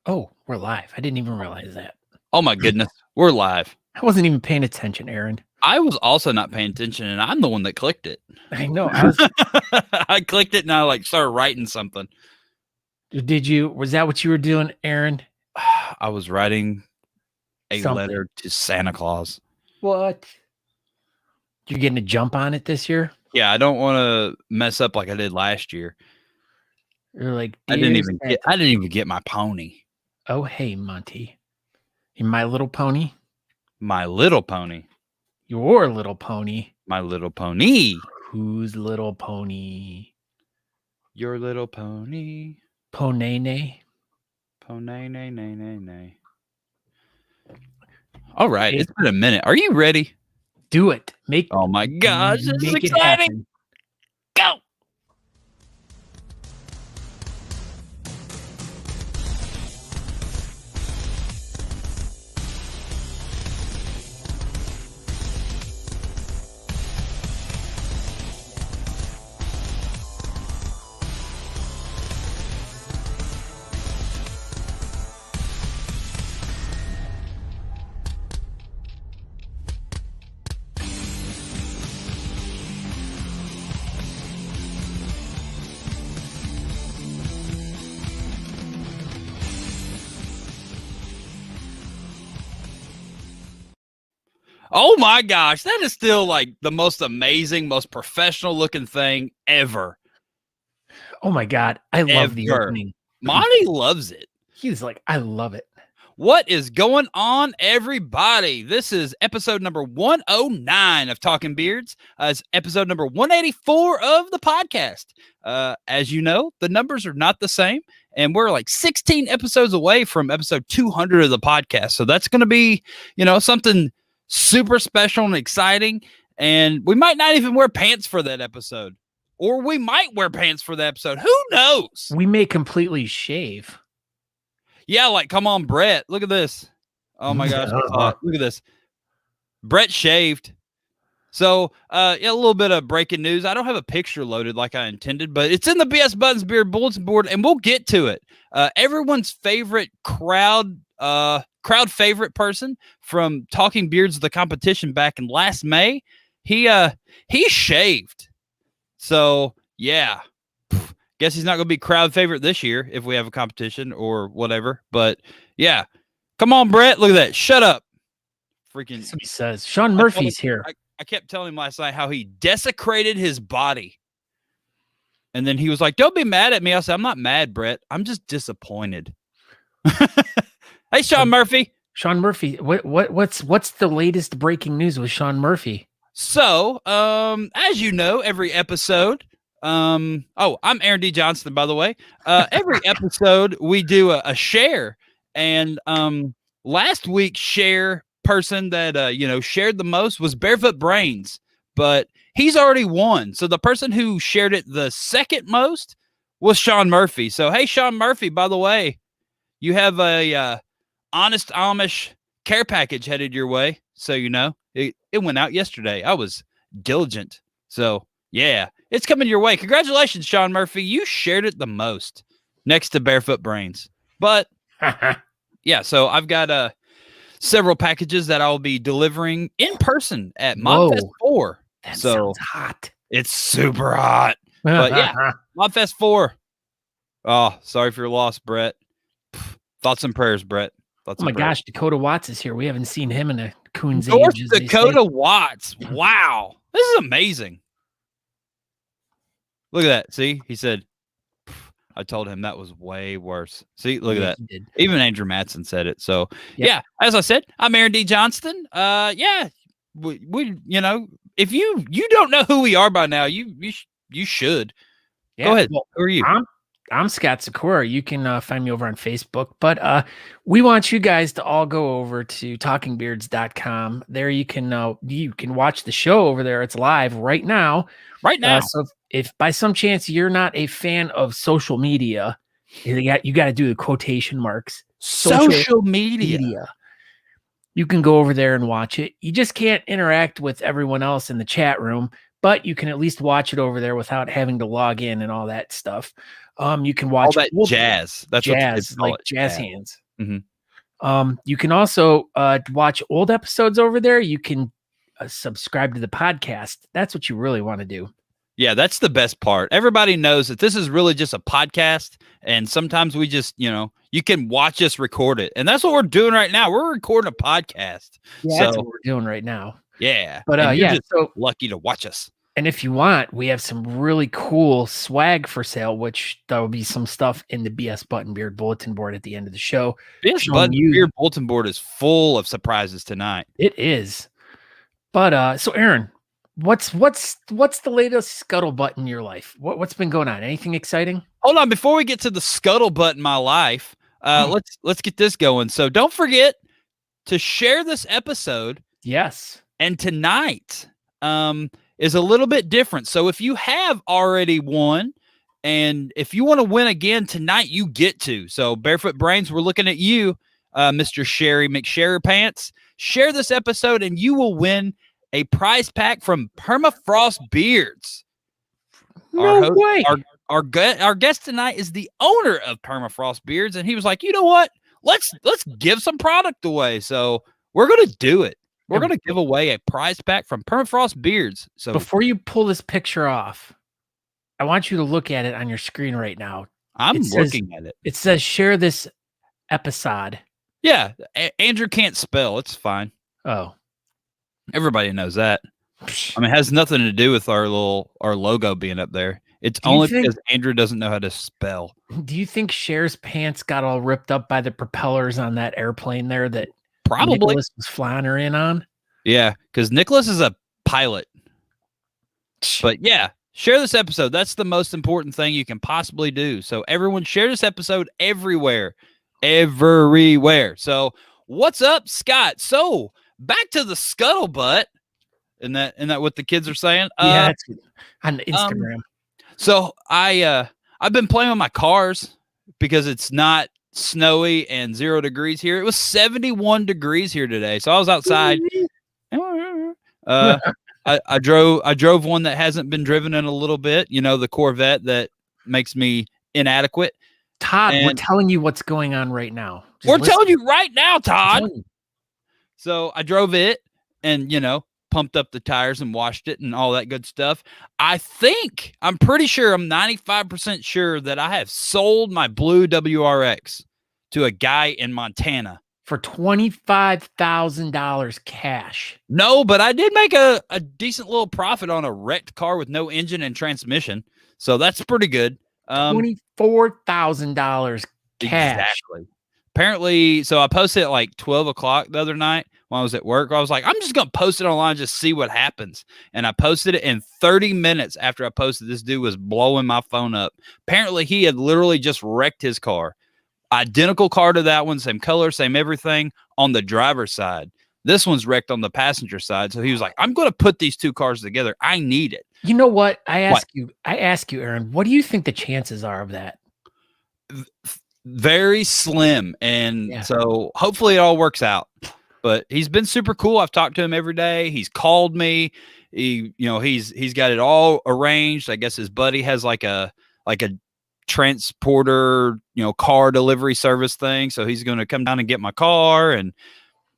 Oh, we're live. I didn't even realize that. Oh my goodness, we're live. I wasn't even paying attention, Aaron. I was also not paying attention, and I'm the one that clicked it. I know. I clicked it, and I started writing something. Was that what you were doing, Aaron? I was writing a letter to Santa Claus. What? You're getting a jump on it this year? Yeah, I don't want to mess up like I did last year. You're like, I didn't even get my pony. Oh, hey, Monty. You're My Little Pony? My little pony. Your little pony. My little pony. Whose little pony? Your little pony. Ponene. Ponene. All right, it's been a minute. Are you ready? Do it. Oh my gosh, this is exciting. Go. Oh my gosh, that is still like the most amazing, most professional looking thing ever. Oh my God, I love the opening. Monty loves it. He's like, I love it. What is going on, everybody? This is episode number 109 of Talking Beards. It's episode number 184 of the podcast. As you know, the numbers are not the same, and we're like 16 episodes away from episode 200 of the podcast. So that's going to be, something super special and exciting. And we might not even wear pants for that episode, or we might wear pants for the episode. Who knows? We may completely shave. Yeah, like, come on, Brett. Look at this. Oh, my gosh. Look at this. Brett shaved. So, a little bit of breaking news. I don't have a picture loaded like I intended, but it's in the Buttons Beard Bulletin Board, and we'll get to it. Everyone's favorite crowd favorite person from Talking Beards, the competition back in last May, he shaved. So, yeah. Guess he's not going to be crowd favorite this year if we have a competition or whatever. But yeah, come on, Brett. Look at that. Shut up. Freaking. That's what he says. Sean Murphy's here. I kept telling him last night how he desecrated his body. And then he was like, don't be mad at me. I said, I'm not mad, Brett. I'm just disappointed. Hey, Sean Murphy. Sean Murphy. What's the latest breaking news with Sean Murphy? So, as you know, every episode, I'm Aaron D. Johnston, by the way. Every episode we do a share, and last week's share person that shared the most was Barefoot Brains, but he's already won. So the person who shared it the second most was Sean Murphy. So hey, Sean Murphy, by the way, you have a Honest Amish care package headed your way. So it went out yesterday. I was diligent. So yeah. It's coming your way. Congratulations, Sean Murphy. You shared it the most next to Barefoot Brains. But yeah, so I've got several packages that I'll be delivering in person at ModFest 4. That sounds hot. It's super hot. But yeah, ModFest 4. Oh, sorry for your loss, Brett. Thoughts and prayers, Brett. Oh my gosh, Dakota Watts is here. We haven't seen him in a coon's age. North Dakota Watts. Wow. This is amazing. Look at that. See, he said, I told him that was way worse. See, look at that. Even Andrew Matson said it. So, yeah, as I said, I'm Aaron D. Johnston. We if you don't know who we are by now, you should. Yeah, go ahead. Well, who are you? I'm Scott Sykora. You can find me over on Facebook, but we want you guys to all go over to talkingbeards.com. There you can watch the show over there. It's live right now. So if by some chance you're not a fan of social media, you got to do the quotation marks. Social media. You can go over there and watch it. You just can't interact with everyone else in the chat room, but you can at least watch it over there without having to log in and all that stuff. You can All watch that jazz. That's what the kids jazz, call like it, jazz hands. Mhm. You can also watch old episodes over there. You can subscribe to the podcast. That's what you really want to do. Yeah, that's the best part. Everybody knows that this is really just a podcast, and sometimes we just, you can watch us record it, and that's what we're doing right now. We're recording a podcast. Yeah, that's what we're doing right now. Yeah, but you're yeah, just so lucky to watch us. And if you want, we have some really cool swag for sale, which there will be some stuff in the BS Button Beard Bulletin Board at the end of the show. BS Button Beard Bulletin Board is full of surprises tonight. It is. But so Aaron, what's the latest scuttlebutt in your life? What's been going on? Anything exciting? Hold on, before we get to the scuttlebutt in my life, let's get this going. So don't forget to share this episode. Yes. And tonight is a little bit different. So if you have already won, and if you want to win again tonight, you get to. So Barefoot Brains, we're looking at you, Mr. Sherry McSherry Pants. Share this episode, and you will win a prize pack from Permafrost Beards. No way. Our guest tonight is the owner of Permafrost Beards, and he was like, you know what? Let's give some product away. So we're going to do it. We're going to give away a prize pack from Permafrost Beards. So before you pull this picture off, I want you to look at it on your screen right now. I'm looking at it. It says share this episode. Yeah. Andrew can't spell. It's fine. Oh. Everybody knows that. I mean, it has nothing to do with our logo being up there. It's only because Andrew doesn't know how to spell. Do you think Cher's pants got all ripped up by the propellers on that airplane there that probably Nicholas was flying her in on? Yeah, because Nicholas is a pilot. But yeah, share this episode. That's the most important thing you can possibly do. So everyone share this episode everywhere. Everywhere. So what's up, Scott? So back to the scuttlebutt. Isn't that what the kids are saying? Yeah, it's on Instagram. So I've been playing with my cars because it's not snowy and 0 degrees here. It was 71 degrees here today. So I was outside. I drove one that hasn't been driven in a little bit, the Corvette that makes me inadequate. Todd, we're telling you what's going on right now. We're telling you right now, Todd. So I drove it and, pumped up the tires and washed it and all that good stuff. I'm pretty sure, I'm 95% sure that I have sold my blue WRX to a guy in Montana. For $25,000 cash. No, but I did make a decent little profit on a wrecked car with no engine and transmission. So that's pretty good. $24,000 cash. Exactly. Apparently, so I posted at like 12 o'clock the other night when I was at work. I was like, I'm just going to post it online, just see what happens. And I posted it, in 30 minutes after I posted, this dude was blowing my phone up. Apparently, he had literally just wrecked his car. Identical car to that one, same color, same everything on the driver's side. This one's wrecked on the passenger side. So he was like, I'm going to put these two cars together. I need it. You know what? I ask you, Aaron, what do you think the chances are of that? Very slim. And so hopefully it all works out. But he's been super cool. I've talked to him every day. He's called me. He's got it all arranged. I guess his buddy has like a transporter, car delivery service thing. So he's going to come down and get my car, and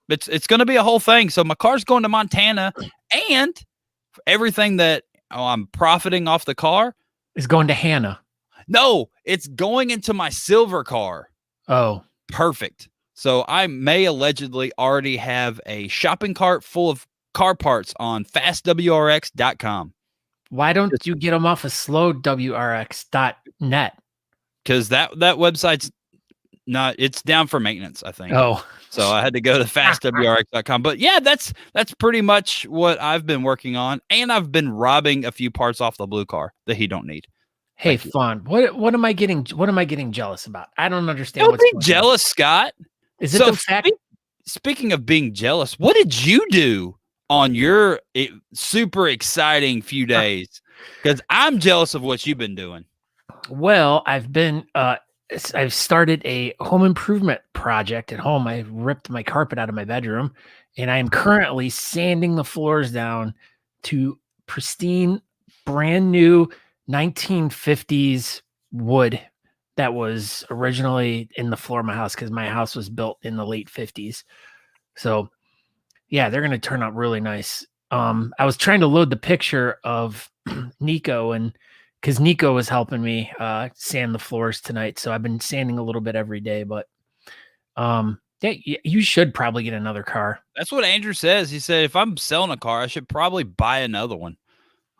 it's going to be a whole thing. So my car's going to Montana, and everything that I'm profiting off the car is going to Hannah. No, it's going into my silver car. Oh, perfect. So I may allegedly already have a shopping cart full of car parts on fastwrx.com. Why don't you get them off of slowwrx.net? Because that website's it's down for maintenance, I think. Oh. So I had to go to fastwrx.com. But yeah, that's pretty much what I've been working on. And I've been robbing a few parts off the blue car that he don't need. Hey, Fawn, what am I getting jealous about? I don't understand. Don't be jealous, Scott. Is it the fact? Speaking of being jealous, what did you do on your super exciting few days? Because I'm jealous of what you've been doing. Well, I've started a home improvement project at home. I ripped my carpet out of my bedroom, and I am currently sanding the floors down to pristine, brand new 1950s wood that was originally in the floor of my house because my house was built in the late 50s. So yeah, they're gonna turn out really nice. I was trying to load the picture of Nico, and because Nico was helping me sand the floors tonight, so I've been sanding a little bit every day. But yeah, you should probably get another car. That's what Andrew says. He said, if I'm selling a car, I should probably buy another one.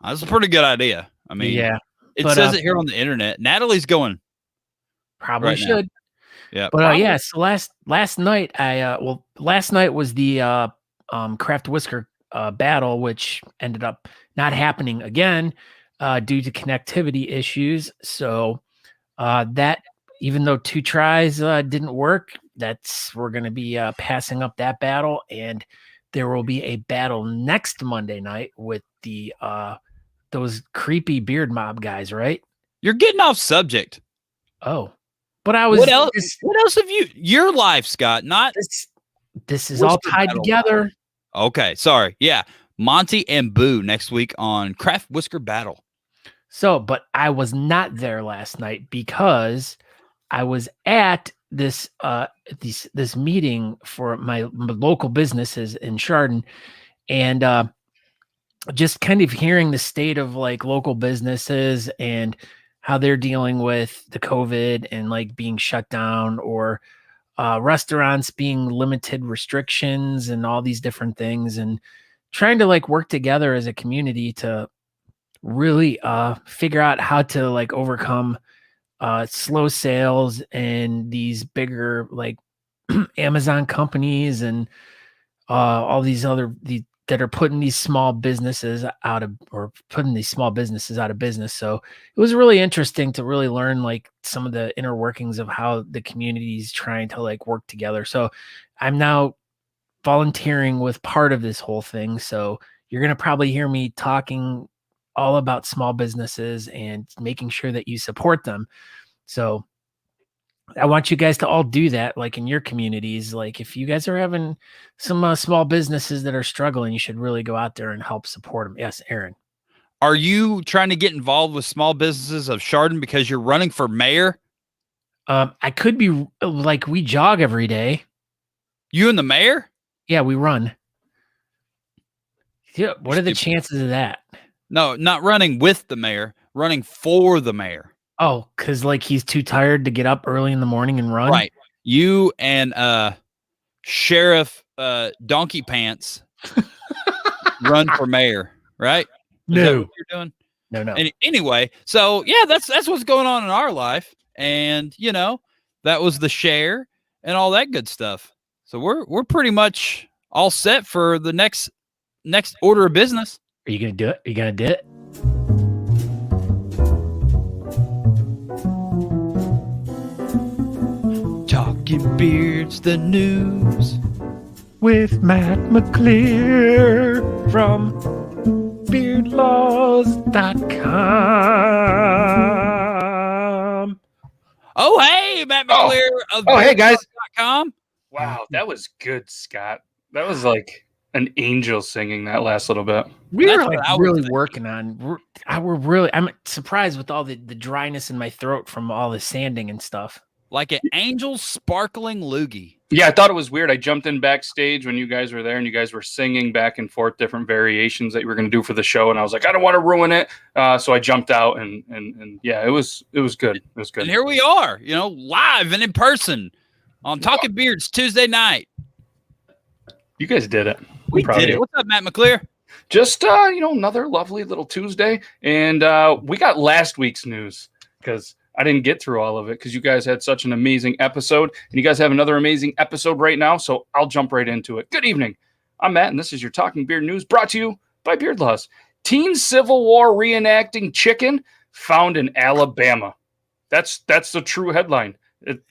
That's a pretty good idea. I mean, Yeah, it but, says it here on the internet. Natalie's going. probably right now. should. Yeah. But yeah, so last night last night was the Craft Whisker battle, which ended up not happening again due to connectivity issues. So that, even though 2 tries didn't work, we're going to be passing up that battle, and there will be a battle next Monday night with the those creepy beard mob guys, right? You're getting off subject. Oh, but I was. What else have you? Your life, Scott. Not this is all tied together. Okay, sorry. Yeah, Monty and Boo next week on Craft Whisker Battle. So, but I was not there last night because I was at this this meeting for my local businesses in Chardon, and just kind of hearing the state of like local businesses and how they're dealing with the COVID and like being shut down, or restaurants being limited restrictions and all these different things, and trying to like work together as a community to really figure out how to like overcome slow sales and these bigger like Amazon companies and all these other that are putting these small businesses out of business. So it was really interesting to really learn like some of the inner workings of how the community is trying to like work together. So I'm now volunteering with part of this whole thing. So you're going to probably hear me talking all about small businesses and making sure that you support them. So I want you guys to all do that, like in your communities. Like if you guys are having some small businesses that are struggling, you should really go out there and help support them. Yes, Aaron. Are you trying to get involved with small businesses of Chardon because you're running for mayor? I could be like, we jog every day. You and the mayor? Yeah, we run. Yeah, what are the chances of that? No, not running with the mayor, running for the mayor. Oh, because like he's too tired to get up early in the morning and run? Right. You and Sheriff Donkey Pants run for mayor, right? Is that what you're doing? No. Anyway, so yeah, that's what's going on in our life. And you know, that was the share and all that good stuff. So we're pretty much all set for the next order of business. Are you gonna do it? Are you gonna do it? Talking Beards, the news with Matt McClear from beardlaws.com. Oh, hey, Matt McClear of hey, guys. beardlaws.com. Wow, that was good, Scott. That was like an angel singing that last little bit. We were like really working on. I'm surprised with all the dryness in my throat from all the sanding and stuff. Like an angel sparkling loogie. Yeah, I thought it was weird. I jumped in backstage when you guys were there and you guys were singing back and forth different variations that you were going to do for the show. And I was like, I don't want to ruin it. So I jumped out and yeah, it was good. It was good. And here we are, you know, live and in person on Talking Beards Tuesday night. You guys did it. We did it. What's up, Matt McClear? Just, another lovely little Tuesday. And we got last week's news because I didn't get through all of it because you guys had such an amazing episode. And you guys have another amazing episode right now. So I'll jump right into it. Good evening. I'm Matt, and this is your Talking Beard News brought to you by Beard Laws. Teen Civil War reenacting chicken found in Alabama. That's the true headline.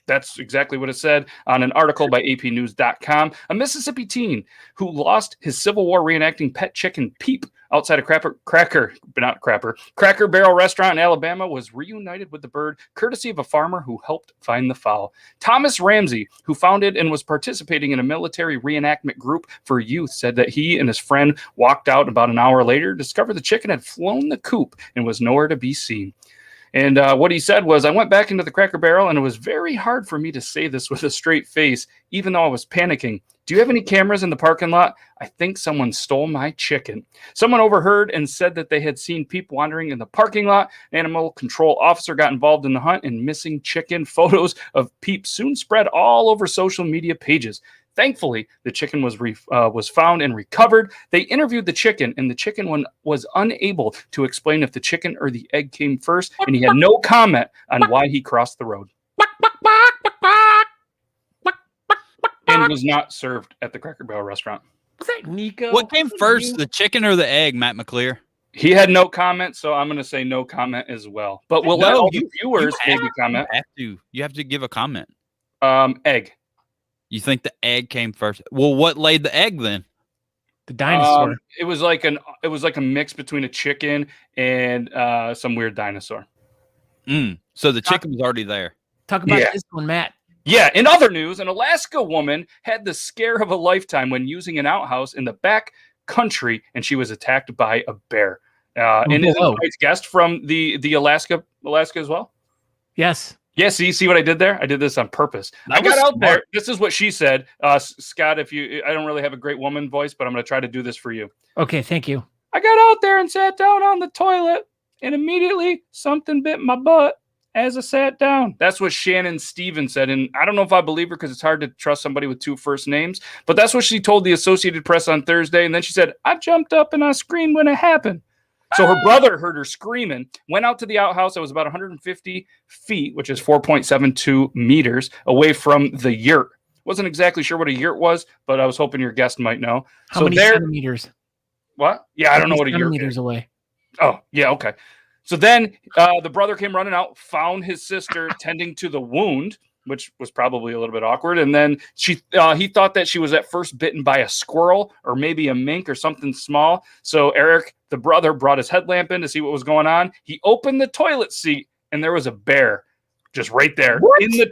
That's exactly what it said on an article by apnews.com. A Mississippi teen who lost his Civil War reenacting pet chicken Peep outside a Cracker Barrel restaurant in Alabama was reunited with the bird courtesy of a farmer who helped find the fowl. Thomas Ramsey, who founded and was participating in a military reenactment group for youth, said that he and his friend walked out about an hour later, discovered the chicken had flown the coop and was nowhere to be seen. And what he said was, I went back into the Cracker Barrel, and it was very hard for me to say this with a straight face, even though I was panicking. Do you have any cameras in the parking lot? I think someone stole my chicken. Someone overheard and said that they had seen Peep wandering in the parking lot. An animal control officer got involved in the hunt, and missing chicken photos of Peep soon spread all over social media pages. Thankfully, the chicken was found and recovered. They interviewed the chicken, and the chicken one was unable to explain if the chicken or the egg came first, and he had no comment on why he crossed the road. And was not served at the Cracker Barrel restaurant. Was that Nico? What came first, the chicken or the egg, Matt McClear? He had no comment, so I'm going to say no comment as well. But we'll let all the viewers maybe comment. You have to give a comment. Egg. You think the egg came first? Well, what laid the egg then? The dinosaur. It was like a mix between a chicken and some weird dinosaur. So the chicken was already there. Talk about this one, Matt. Yeah. In other news, an Alaska woman had the scare of a lifetime when using an outhouse in the back country, and she was attacked by a bear. And is tonight's guest from the Alaska as well? Yes. Yeah, see what I did there? I did this on purpose. I got out there. This is what she said. Scott, I don't really have a great woman voice, but I'm going to try to do this for you. Okay, thank you. I got out there and sat down on the toilet, and immediately something bit my butt as I sat down. That's what Shannon Stevens said. And I don't know if I believe her because it's hard to trust somebody with two first names, but that's what she told the Associated Press on Thursday. And then she said, I jumped up and I screamed when it happened. So her brother heard her screaming, went out to the outhouse that was about 150 feet, which is 4.72 meters away from the yurt. Wasn't exactly sure what a yurt was, but I was hoping your guest might know. How many centimeters? What? Yeah, I don't know what a yurt is. Centimeters away. Oh, yeah, okay. So then the brother came running out, found his sister tending to the wound, which was probably a little bit awkward. And then he thought that she was at first bitten by a squirrel or maybe a mink or something small. So Eric, the brother, brought his headlamp in to see what was going on. He opened the toilet seat, and there was a bear just right there in the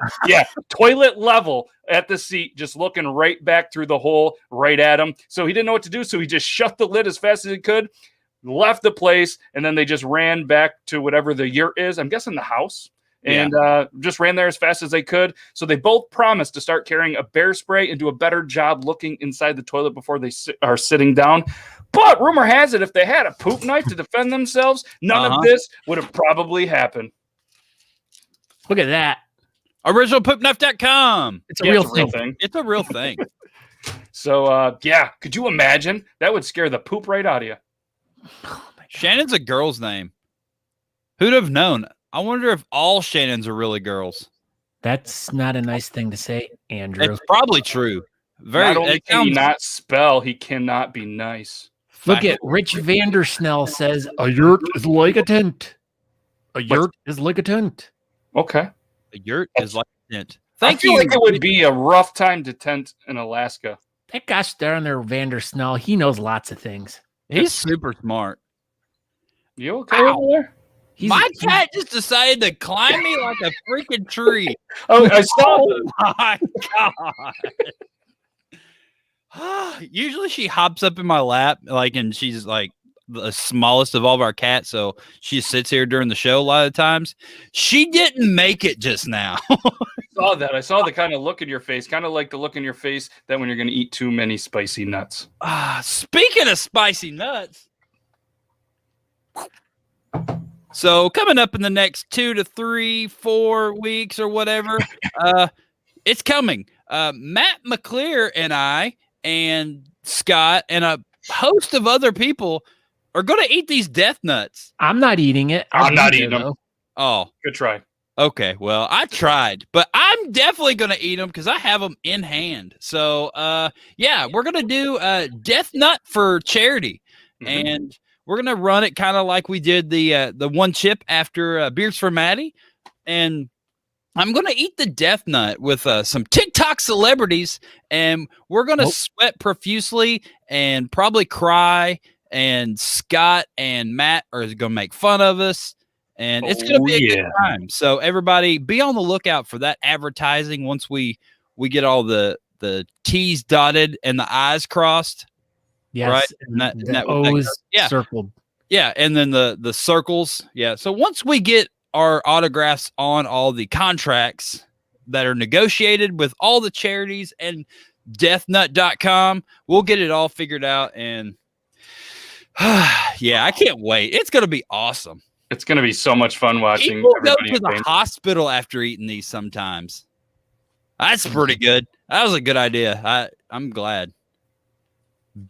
toilet level at the seat, just looking right back through the hole right at him. So he didn't know what to do. So he just shut the lid as fast as he could, left the place, and then they just ran back to whatever the yurt is. I'm guessing the house. And just ran there as fast as they could. So they both promised to start carrying a bear spray and do a better job looking inside the toilet before they are sitting down. But rumor has it, if they had a poop knife to defend themselves, none of this would have probably happened. Look at that. OriginalPoopKnife.com. It's a real thing. It's a real thing. So, could you imagine? That would scare the poop right out of you. Oh my God. Shannon's a girl's name. Who'd have known? I wonder if all Shannons are really girls. That's not a nice thing to say, Andrew. It's probably true. Not only can he not spell, he cannot be nice. Look at Rich Vandersnell says, a yurt is like a tent. A yurt is like a tent. Okay. A yurt is like a tent. I feel like it would be a rough time to tent in Alaska. That gosh darn there, Vandersnell, he knows lots of things. He's super smart. You okay over there? My cat just decided to climb me like a freaking tree. Oh, I saw that. My God. Usually she hops up in my lap, and she's like the smallest of all of our cats, so she sits here during the show a lot of times. She didn't make it just now. I saw the kind of look in your face, kind of like the look in your face that when you're going to eat too many spicy nuts. Speaking of spicy nuts. So coming up in the next 2 to 3, 4 weeks or whatever, it's coming. Matt McClear and I and Scott and a host of other people are going to eat these death nuts. I'm not eating it. I'm not eating them. Oh, good try. Okay, well, I tried, but I'm definitely going to eat them because I have them in hand. So, we're going to do a death nut for charity, and we're going to run it kind of like we did the one chip after Beards for Maddie. And I'm going to eat the death nut with some TikTok celebrities, and we're going to sweat profusely and probably cry, and Scott and Matt are going to make fun of us, and it's going to be a good time. So everybody be on the lookout for that advertising once we get all the T's dotted and the I's crossed. Yes, right? And the O's circled. Yeah, and then the circles. Yeah. So once we get our autographs on all the contracts that are negotiated with all the charities and deathnut.com, we'll get it all figured out. And yeah, I can't wait. It's going to be awesome. It's going to be so much fun watching. People go to the hospital after eating these sometimes. That's pretty good. That was a good idea. I'm glad.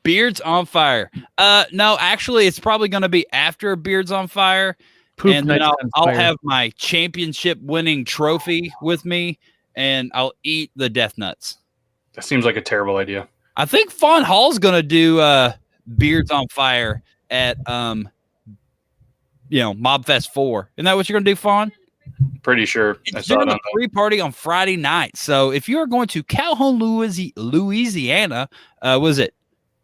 Beards on Fire. No, actually, it's probably going to be after Beards on Fire. And then I'll have my championship winning trophy with me, and I'll eat the death nuts. That seems like a terrible idea. I think Fawn Hall's going to do Beards on Fire at Mobfest 4. Isn't that what you're going to do, Fawn? Pretty sure. It's doing a pre-party on Friday night. So if you're going to Calhoun, Louisiana, was it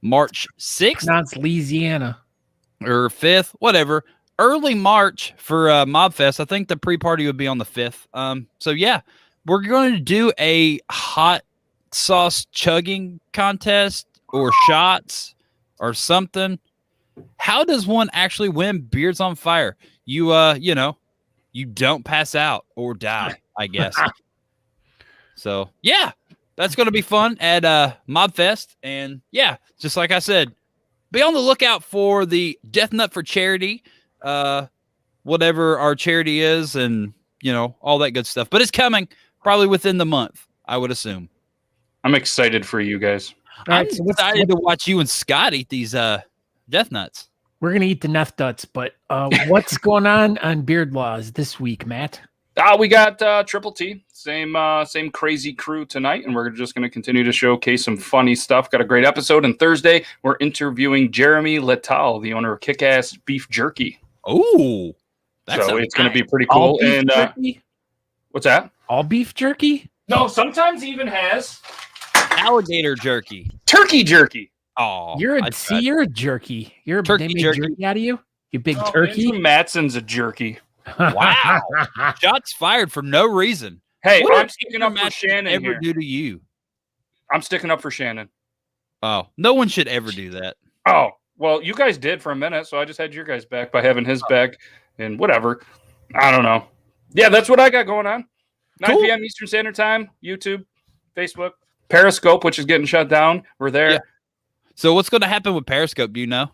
March 6th? Not Louisiana. Or 5th, whatever. Early March for Mobfest. I think the pre-party would be on the 5th. So yeah, we're going to do a hot sauce chugging contest or shots or something. How does one actually win Beards on Fire? You don't pass out or die, I guess. So yeah, that's going to be fun at Mobfest. And yeah, just like I said, be on the lookout for the Death Nut for Charity. Whatever our charity is, and all that good stuff, but it's coming probably within the month, I would assume. I'm excited for you guys. I'm excited to watch you and Scott eat these death nuts. We're gonna eat the nuts nuts, but what's going on Beard Laws this week, Matt? We got Triple T, same crazy crew tonight, and we're just going to continue to showcase some funny stuff. Got a great episode, and Thursday we're interviewing Jeremy Letal, the owner of Kick-Ass Beef Jerky. Oh, so it's going to be pretty cool. And what's that? All beef jerky? No, sometimes he even has alligator jerky, turkey jerky. Oh, you're a jerky. You're a turkey jerky out of you. You big turkey. Matson's a jerky. Wow, shots fired for no reason. Hey, I'm sticking up for Shannon. Ever do to you? I'm sticking up for Shannon. Oh, no one should ever do that. Oh. Well, you guys did for a minute, so I just had your guys back by having his back and whatever. I don't know. Yeah, that's what I got going on. 9 p.m. Eastern Standard Time, YouTube, Facebook, Periscope, which is getting shut down. We're there. Yeah. So what's going to happen with Periscope? Do you know?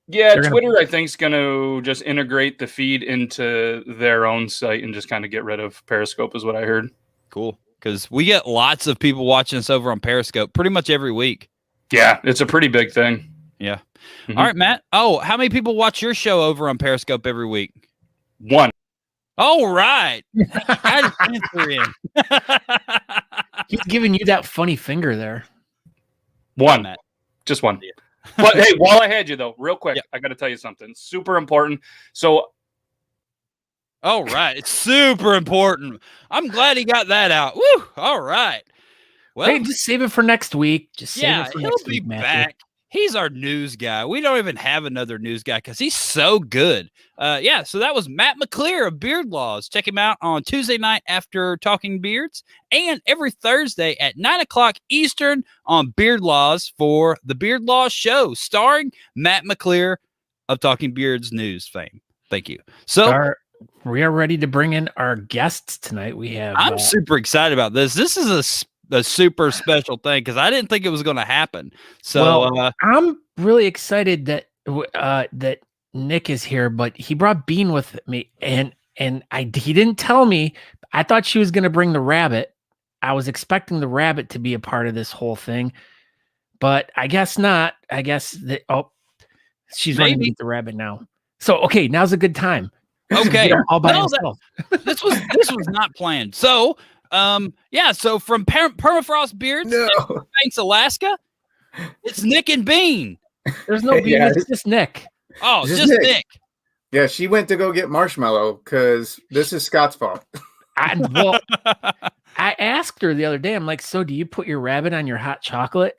Yeah, Twitter, I think, is going to just integrate the feed into their own site and just kind of get rid of Periscope is what I heard. Cool. Because we get lots of people watching us over on Periscope pretty much every week. Yeah, it's a pretty big thing. Yeah. Mm-hmm. All right, Matt. Oh, how many people watch your show over on Periscope every week? 1. All right. Answer in. He's giving you that funny finger there. 1. Matt. Just 1. Yeah. But hey, while I had you though, real quick, I got to tell you something super important. So, all right, it's super important. I'm glad he got that out. Woo! All right. Well, hey, just save it for next week. Just save it for next week, Matthew. Back. He's our news guy. We don't even have another news guy because he's so good. So that was Matt McClear of Beard Laws. Check him out on Tuesday night after Talking Beards and every Thursday at 9:00 Eastern on Beard Laws for the Beard Laws Show, starring Matt McClear of Talking Beards news fame. Thank you. So we are ready to bring in our guests tonight. We have. I'm super excited about this. This is a super special thing because I didn't think it was going to happen. So I'm really excited that that Nick is here, but he brought Bean with me, and he didn't tell me. I thought she was going to bring the rabbit. I was expecting the rabbit to be a part of this whole thing, but I guess not. I guess that she's running with the rabbit now. So okay, now's a good time. Okay, all by himself. This was not planned. So. So from Permafrost Beards, Banks, Alaska, it's Nick and Bean. There's no Bean, it's just Nick. Oh, just Nick. Yeah, she went to go get Marshmallow because this is Scott's fault. Well, I asked her the other day, I'm like, so do you put your rabbit on your hot chocolate?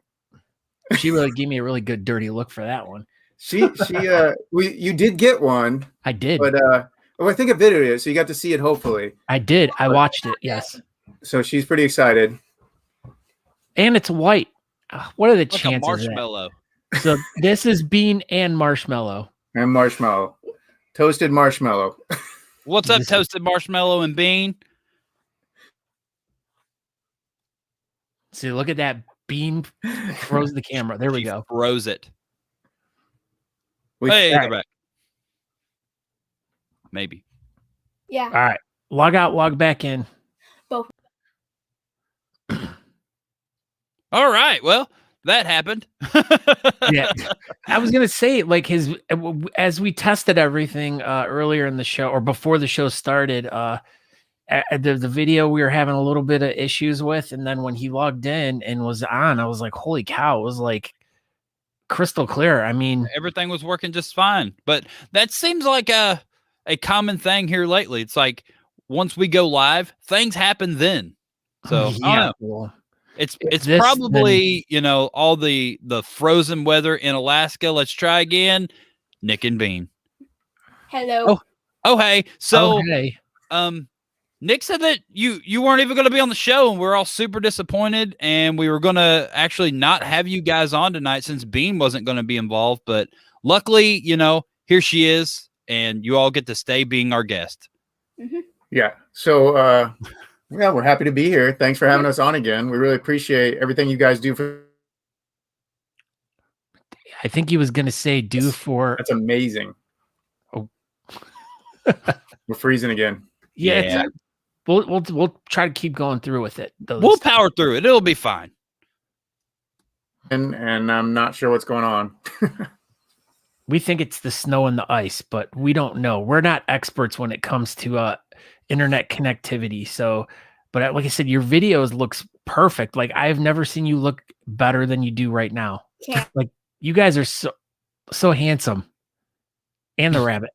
She really gave me a really good dirty look for that one. You did get one. I did. But I think a video is, so you got to see it, hopefully. I did. I watched it, yes. So she's pretty excited. And it's white. What are the Like a chances? marshmallow. So this is bean and marshmallow. And marshmallow. Toasted marshmallow. What's up, toasted marshmallow and bean? See, look at that. Bean froze the camera. There we go. Froze it. We- Hey, all they're right. back. Maybe. Yeah. All right. Log out, log back in. Both. All right. Well, that happened. Yeah. I was going to say, like, as we tested everything earlier in the show or before the show started, the video we were having a little bit of issues with. And then when he logged in and was on, I was like, holy cow, it was like crystal clear. I mean, Everything was working just fine. But that seems like a common thing here lately. It's like once we go live, things happen then. So I don't know. well, It's this, probably, all the frozen weather in Alaska. Let's try again. Nick and Bean. Hello. Oh, hey. So, hey. Nick said that you weren't even going to be on the show, and we're all super disappointed. And we were going to actually not have you guys on tonight since Bean wasn't going to be involved. But luckily, here she is, and you all get to stay being our guest. Mm-hmm. Yeah. So, yeah, we're happy to be here. Thanks for having us on again. We really appreciate everything you guys do for. I think he was going to say do for. That's amazing. Oh. We're freezing again. Yeah. Yeah. We'll try to keep going through with it. We'll power through it. It'll be fine. And I'm not sure what's going on. We think it's the snow and the ice, but we don't know. We're not experts when it comes to internet connectivity. So, but like I said, your videos looks perfect. Like I've never seen you look better than you do right now. Yeah. Like you guys are so handsome. And the rabbit.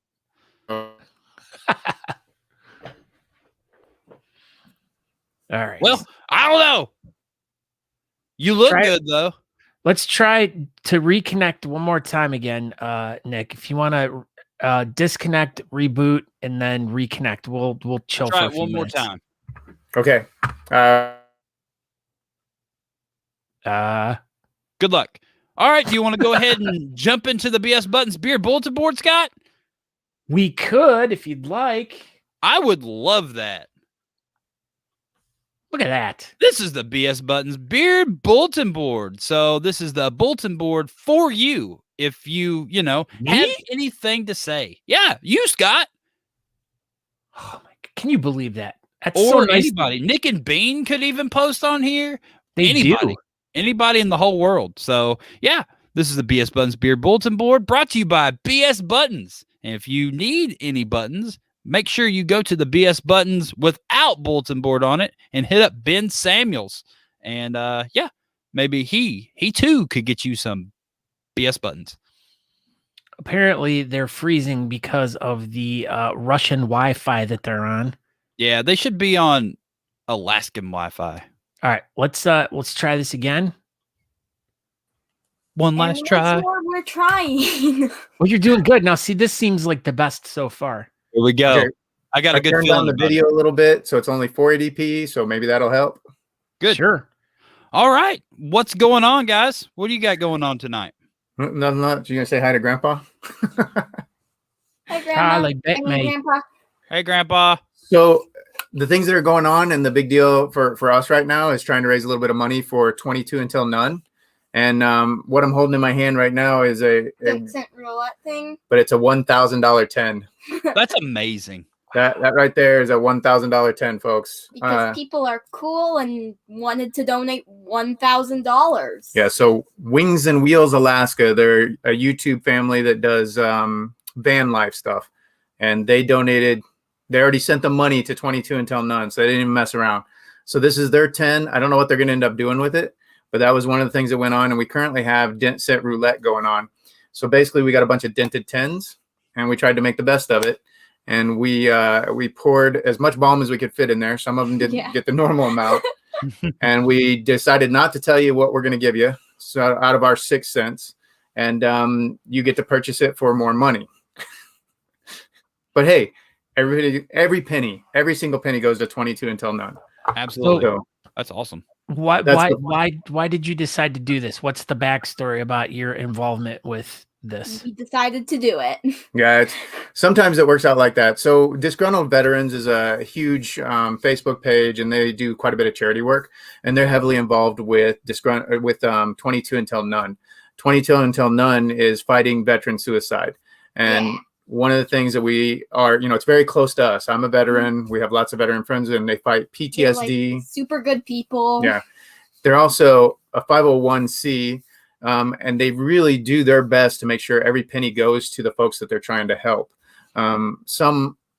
All right. Well, I don't know. You look Try it. good, though. Let's try to reconnect one more time again, Nick. If you want to disconnect, reboot, and then reconnect, we'll chill Try for a it few one more minutes. time. Okay. Good luck. All right. Do you want to go ahead and jump into the BS Buttons Beard Bulletin Board, Scott? We could, if you'd like. I would love that. Look at that. This is the BS Buttons Beard Bulletin Board. So this is the bulletin board for you. If you, have Me? anything to say. Yeah, you, Scott. Oh my! Can you believe that? That's Or so nice. anybody. Nick and Bean could even post on here. They Anybody. do. Anybody in the whole world. So, yeah, this is the BS Buttons Beard Bulletin Board brought to you by BS Buttons. And if you need any buttons, make sure you go to the BS Buttons without bulletin board on it and hit up Ben Samuels. And, yeah, maybe he too could get you some BS buttons. Apparently, they're freezing because of the Russian Wi-Fi that they're on. Yeah, they should be on Alaskan Wi-Fi. All right, let's try this again. One last try. We're trying. Well, you're doing good now. See, this seems like the best so far. Here we go. Okay. I got a good turned feeling down the about it. video a little bit, so it's only 480p. So maybe that'll help. Good. Sure. All right. What's going on, guys? What do you got going on tonight? Nothing much. You gonna say hi to Grandpa? Hi, Grandma. like I mean, Batman. Grandpa. Hey, Grandpa. So the things that are going on and the big deal for us right now is trying to raise a little bit of money for 22 until none. And what I'm holding in my hand right now is The cent roulette thing. but it's a $1,000 10. That's amazing. That right there is a $1,000 10, folks. Because people are cool and wanted to donate $1,000. Yeah. So Wings and Wheels Alaska, they're a YouTube family that does van life stuff, and they donated. They already sent the money to 22 until none, so they didn't even mess around. So this is their 10. I don't know what they're going to end up doing with it, but that was one of the things that went on. And we currently have Dent set roulette going on. So basically, we got a bunch of dented 10s, and we tried to make the best of it. and we poured as much balm as we could fit in there. Some of them didn't get the normal amount, and we decided not to tell you what we're going to give you. So out of our 6 cents, and you get to purchase it for more money. But hey, every penny, every single penny goes to 22 until none. Absolutely. So, that's awesome. Why did you decide to do this? What's the backstory about your involvement with this? We decided to do it. Yeah, sometimes it works out like that. So Disgruntled Veterans is a huge Facebook page, and they do quite a bit of charity work, and they're heavily involved with 22 until none. 22 until none is fighting veteran suicide, and one of the things that we are, it's very close to us. I'm a veteran. We have lots of veteran friends, and they fight PTSD. Like super good people. Yeah. They're also a 501c, and they really do their best to make sure every penny goes to the folks that they're trying to help.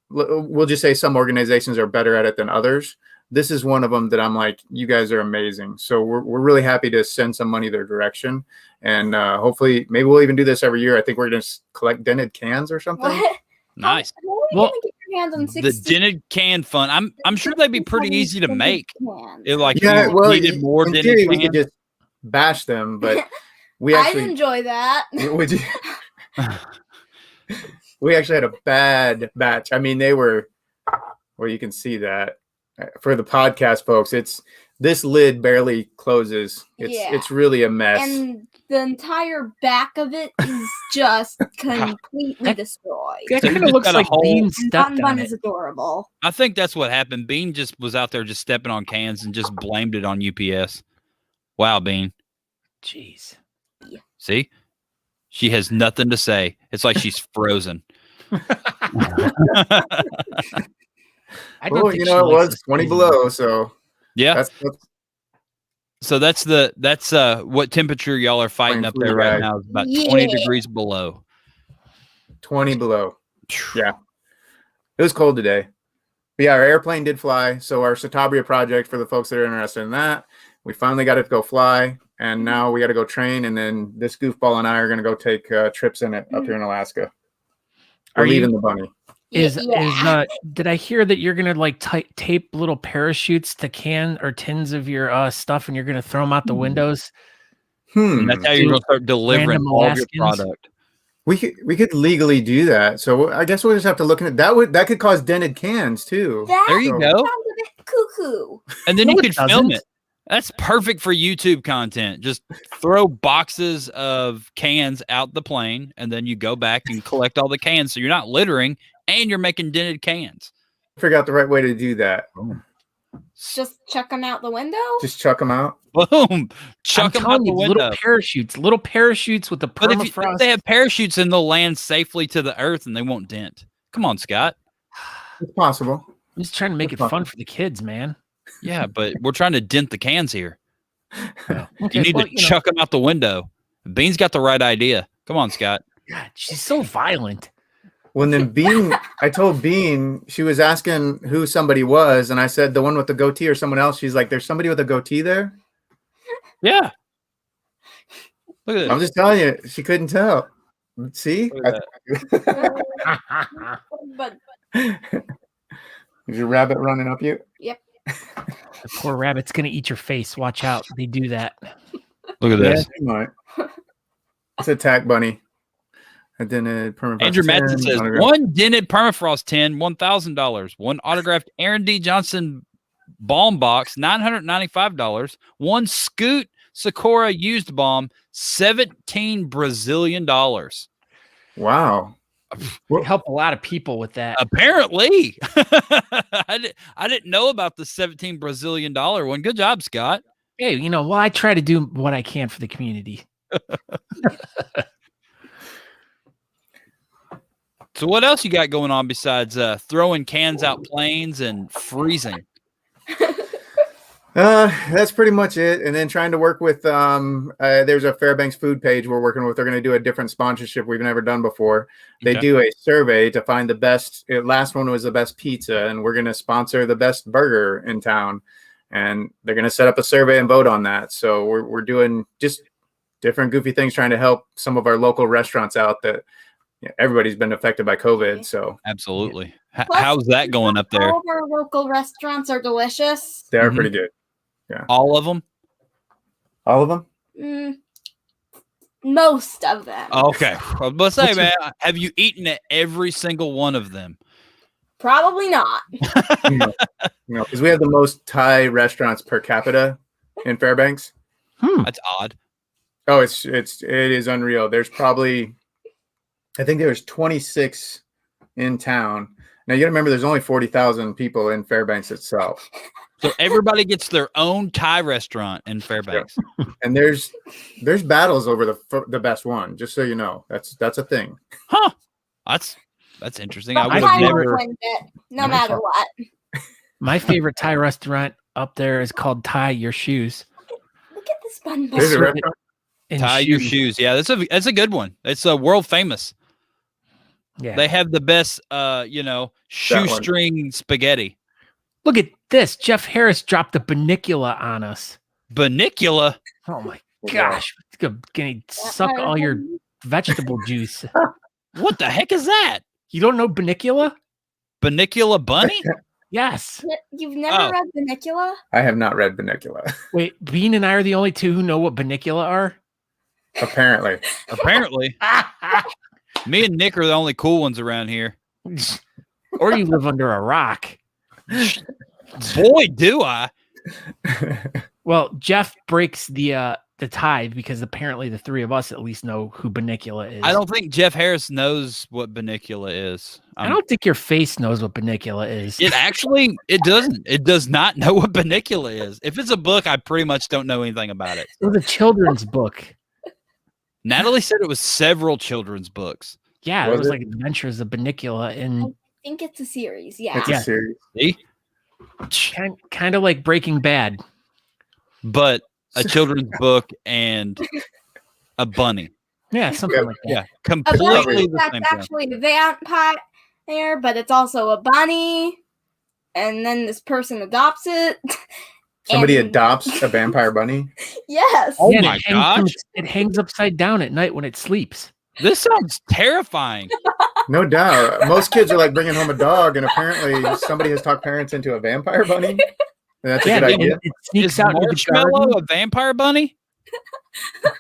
We'll just say some organizations are better at it than others. This is one of them that I'm like, you guys are amazing. So we're really happy to send some money their direction. And hopefully, maybe we'll even do this every year. I think we're going to collect dented cans or something. What? Nice. How are you gonna get your hands on The 60 dented can fund. I'm sure they'd be pretty easy to make. cans? Needed more in dented theory, cans. we could just bash them, but we I'd actually enjoy that. would you? We actually had a bad batch. I mean, they were. Well, you can see that for the podcast, folks. This lid barely closes. It's really a mess. And the entire back of it is just completely destroyed. That So you kind of just looks got a like hole. Bean And stepped Bun on is it. adorable. I think that's what happened. Bean just was out there just stepping on cans and just blamed it on UPS. Wow, Bean. Jeez. See? She has nothing to say. It's like she's frozen. I don't Oh, think you she know, it likes was this 20 crazy. below, so Yeah. that's That's what temperature y'all are fighting Playing up there food, right guys. now. It's about 20 Yeah. degrees below. 20 below. Yeah. It was cold today. But yeah, our airplane did fly. So our Satabria project, for the folks that are interested in that, we finally got it to go fly. And now we got to go train. And then this goofball and I are going to go take trips in it up here in Alaska. We're Are you- leaving the bunny. Did I hear that you're gonna like tape little parachutes to can or tins of your stuff, and you're gonna throw them out the windows? And that's how you're going to start delivering Random all of your Alaskans? product. We could legally do that. So I guess we'll just have to look at that. That could cause dented cans too. That There you So- go. sounds a bit cuckoo. And then No, you it could film doesn't. it. That's perfect for YouTube content. Just throw boxes of cans out the plane, and then you go back and collect all the cans. So you're not littering, and you're making dented cans. Figure out the right way to do that. Just chuck them out the window. Just chuck them out. Boom. Chuck them out telling the you, window. little parachutes with the But if permafrost. they have parachutes, and they'll land safely to the earth, and they won't dent. Come on, Scott. It's possible. I'm just trying to make it fun for the kids, man. Yeah, but we're trying to dent the cans here. Okay, You need well, to chuck them out the window. Bean's got the right idea. Come on, Scott. God, she's so violent. When then I told Bean, she was asking who somebody was, and I said the one with the goatee or someone else. She's like, "There's somebody with a goatee there." Yeah. Look at I'm this. just telling you, she couldn't tell. See, Look at that. But is your rabbit running up you? The poor rabbit's gonna eat your face. Watch out. They do that. Look at this. she might. It's a tack bunny. And then permafrost. Andrew Madsen 10, says autograph. one dented permafrost tin, $1,000. One autographed Aaron D. Johnston balm box, $995. One Scoot Sykora used balm, $17 Brazilian. Wow. We help a lot of people with that. Apparently, I didn't know about the $17 Brazilian one. Good job, Scott. Hey, I try to do what I can for the community. So what else you got going on besides throwing cans out planes and freezing? That's pretty much it. And then trying to work with there's a Fairbanks food page we're working with. They're going to do a different sponsorship we've never done before. They Okay. do a survey to find the best. Last one was the best pizza, and we're going to sponsor the best burger in town. And they're going to set up a survey and vote on that. So we're doing just different goofy things, trying to help some of our local restaurants out that everybody's been affected by COVID. So Absolutely. Plus, How's that going up there? All of our local restaurants are delicious. they are Mhm. pretty good. All of them? All of them. Most of them. Okay. I was about to say, What's man, have you eaten at every single one of them? Probably not. Because we have the most Thai restaurants per capita in Fairbanks. That's odd. Oh, it is unreal. There's probably, I think there's 26 in town. Now you got to remember, there's only 40,000 people in Fairbanks itself, So everybody gets their own Thai restaurant in Fairbanks. and there's battles over the best one. Just so you know, that's a thing. Huh. That's interesting. I But would Thai have will never. win it, no matter what. My favorite Thai restaurant up there is called Tie Your Shoes. Look at this bun. There's a Serve it restaurant. in Tie your shoes. Yeah, that's a good one. It's a world famous. Yeah. They have the best, shoestring spaghetti. Look at this. Jeff Harris dropped a Banicula on us. Banicula. Oh my gosh. It's gonna suck all your vegetable juice. What the heck is that? You don't know Banicula? Banicula bunny? Yes. You've never read Banicula? I have not read Banicula. Wait, Bean and I are the only two who know what Banicula are? Apparently. Apparently. Me and Nick are the only cool ones around here. Or you live under a rock. Boy, do I. Well, Jeff breaks the tie because apparently the three of us at least know who Banicula is. I don't think Jeff Harris knows what Banicula is. I don't think your face knows what Banicula is. It doesn't. It does not know what Banicula is. If it's a book, I pretty much don't know anything about it. It was a children's book. Natalie said it was several children's books. Yeah, it Was was it? like Adventures of Banicula and I think it's a series. Yeah. It's Yeah. a series. See? kind of like Breaking Bad. But a children's book and a bunny. Yeah, something like that. Yeah, A completely bunny the that's same thing. actually a vampire, but it's also a bunny. And then this person adopts it. Somebody And- adopts a vampire bunny. Yes. Oh Yeah, and my it hangs gosh. it hangs upside down at night when it sleeps. This sounds terrifying. No doubt. Most kids are like bringing home a dog, and apparently somebody has talked parents into a vampire bunny. And that's a Yeah, good and idea. it sneaks Is out into the Marshmallow garden. a vampire bunny?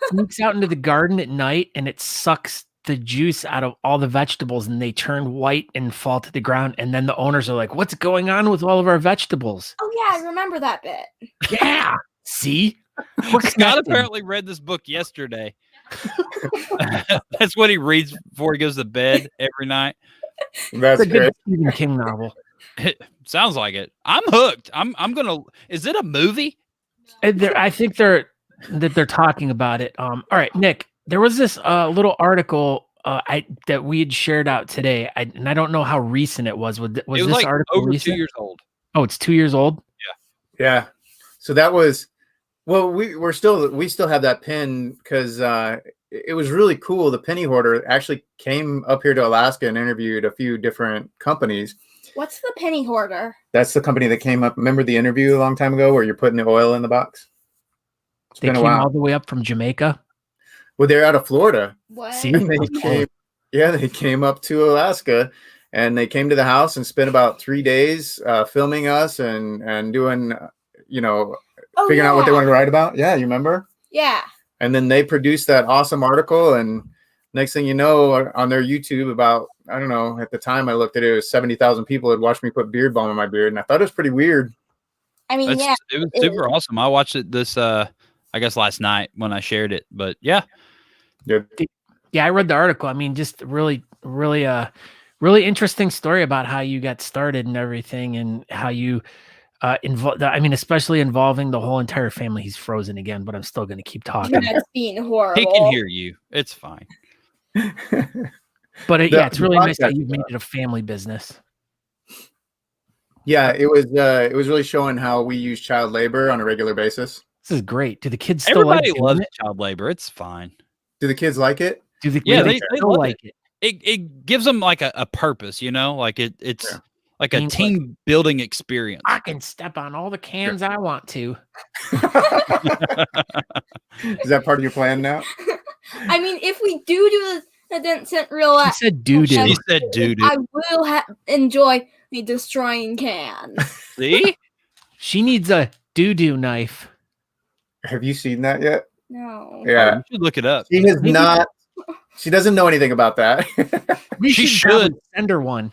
Sneaks out into the garden at night, and it sucks the juice out of all the vegetables, and they turn white and fall to the ground. And then the owners are like, "What's going on with all of our vegetables?" Oh yeah, I remember that bit. Yeah, see, we're Scott connected. apparently read this book yesterday. That's what he reads before he goes to bed every night. That's It's a good great. Stephen King novel. Sounds like it. I'm hooked. I'm gonna. Is it a movie? I think they're talking about it. All right, Nick. There was this little article that we had shared out today, and I don't know how recent it was. Was It was this like article over recent? 2 years old. Oh, it's 2 years old. Yeah. So that was, well, we still have that pin because it was really cool. The penny hoarder actually came up here to Alaska and interviewed a few different companies. What's the penny hoarder? That's the company that came up. Remember the interview a long time ago where you're putting the oil in the box? It's They been a came all while. the way up from Jamaica. Well, they're out of Florida. What? See? And they came up to Alaska, and they came to the house and spent about 3 days filming us and doing, Oh, figuring out what they yeah. wanted to write about. Yeah, you remember? Yeah. And then they produced that awesome article, and next thing you know, on their YouTube, about, I don't know, at the time I looked at it, it was 70,000 people had watched me put beard balm in my beard, and I thought it was pretty weird. I mean, It's- yeah. It was super awesome. I watched it this I guess last night when I shared it. But yeah. Yeah, I read the article. I mean, just really interesting story about how you got started and everything, and how you especially involving the whole entire family. He's frozen again, but I'm still going to keep talking. That's being horrible. He can hear you. It's fine. But The- it's the really nice that podcast you've made it a family business. Yeah, it was really showing how we use child labor on a regular basis. This is great. Do the kids still Everybody like loves doing it? child labor. It's fine. Do the kids like it? Do the Yeah, do they still love like it? It gives them like a purpose, like it's Yeah. like a Teamwork. team building experience. I can step on all the cans I want to. Is that part of your plan now? I mean, if we do I didn't send real. She said doo doo. She said doo doo. I will enjoy the destroying cans. See? She needs a doo doo knife. Have you seen that yet? No. Yeah. Oh, you should look it up. She has not. She doesn't know anything about that. We She probably should. send her one.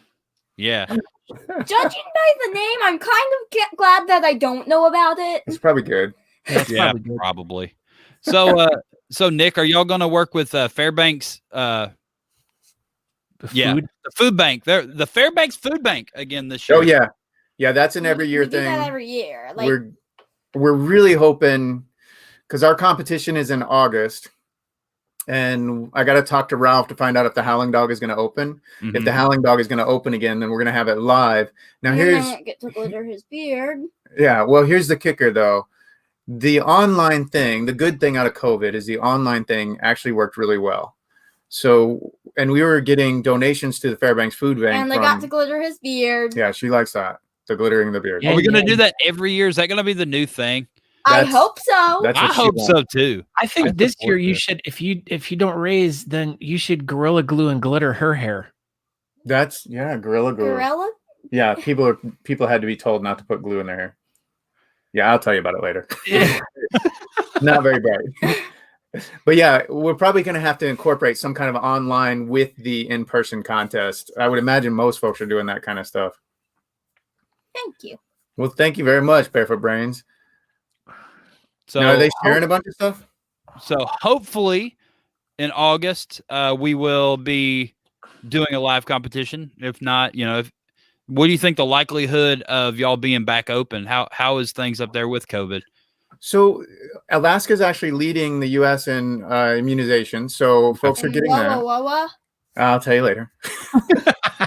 Yeah. Judging by the name, I'm kind of glad that I don't know about it. It's probably good. That's Yeah, probably good. probably. So Nick, are y'all gonna work with Fairbanks? The Yeah, food. the food bank. They're the Fairbanks Food Bank again this year. Oh yeah, yeah. That's an every year We do thing. that every year. Like, We're really hoping because our competition is in August, and I got to talk to Ralph to find out if the Howling Dog is going to open. If Mhm. the Howling Dog is going to open again, then we're going to have it live. Now and then here's I won't get to glitter his beard. yeah. Well, here's the kicker though. The online thing, the good thing out of COVID is the online thing actually worked really well. So, and we were getting donations to the Fairbanks Food Bank. And they got to glitter his beard. Yeah, she likes that. The glittering the beard. Yeah. Are we gonna do that every year? Is that gonna be the new thing? I That's- hope so. That's I what she hope wants. so too. I think I this year support you that. should, if you don't raise, then you should Gorilla Glue and glitter her hair. That's Gorilla Glue. Gorilla? Yeah, people had to be told not to put glue in their hair. Yeah, I'll tell you about it later. Not very bright. But yeah, we're probably going to have to incorporate some kind of online with the in-person contest. I would imagine most folks are doing that kind of stuff. Thank you. Well, thank you very much, Barefoot Brains. So Now, are they sharing a bunch of stuff? So hopefully in August, we will be doing a live competition. If not, what do you think the likelihood of y'all being back open? How is things up there with COVID? So Alaska is actually leading the U.S. in immunization. So folks are And getting that. Wah, wah, wah. I'll tell you later.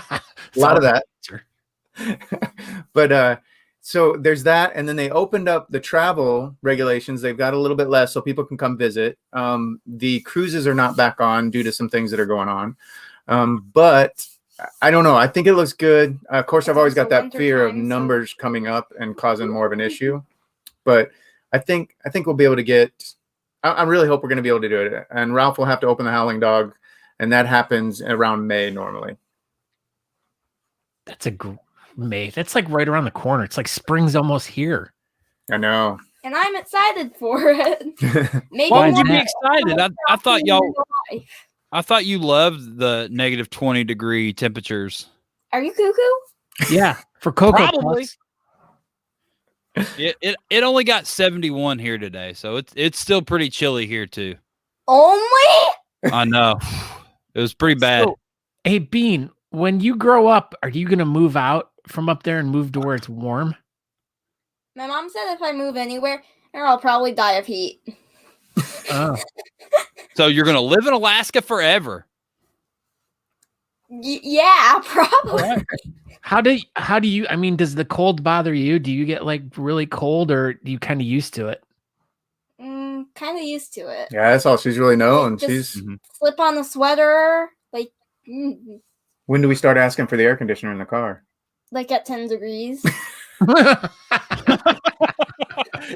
A lot of that. But so there's that, and then they opened up the travel regulations. They've got a little bit less so people can come visit. The cruises are not back on due to some things that are going on. But I don't know. I think it looks good. Of course, I've always got that fear of numbers coming up and causing more of an issue. But I think we'll be able to get. I really hope we're going to be able to do it. And Ralph will have to open the Howling Dog, and that happens around May normally. That's May. That's like right around the corner. It's like spring's almost here. I know. And I'm excited for it. Maybe Why would Why you be not? excited? I thought y'all. I thought you loved the negative 20 degree temperatures. Are you cuckoo? Yeah, for Cocoa Probably. Puffs. It only got 71 here today, so it's still pretty chilly here too. Only? I know. It was pretty bad. So, hey, Bean, when you grow up, are you going to move out from up there and move to where it's warm? My mom said if I move anywhere, I'll probably die of heat. Oh. So you're gonna live in Alaska forever. Yeah, probably. How do you, I mean, does the cold bother you? Do you get like really cold or do you kind of used to it? Kind of used to it. Yeah, that's all she's really known. Just She's. slip on the sweater, like When do we start asking for the air conditioner in the car? like at 10 degrees.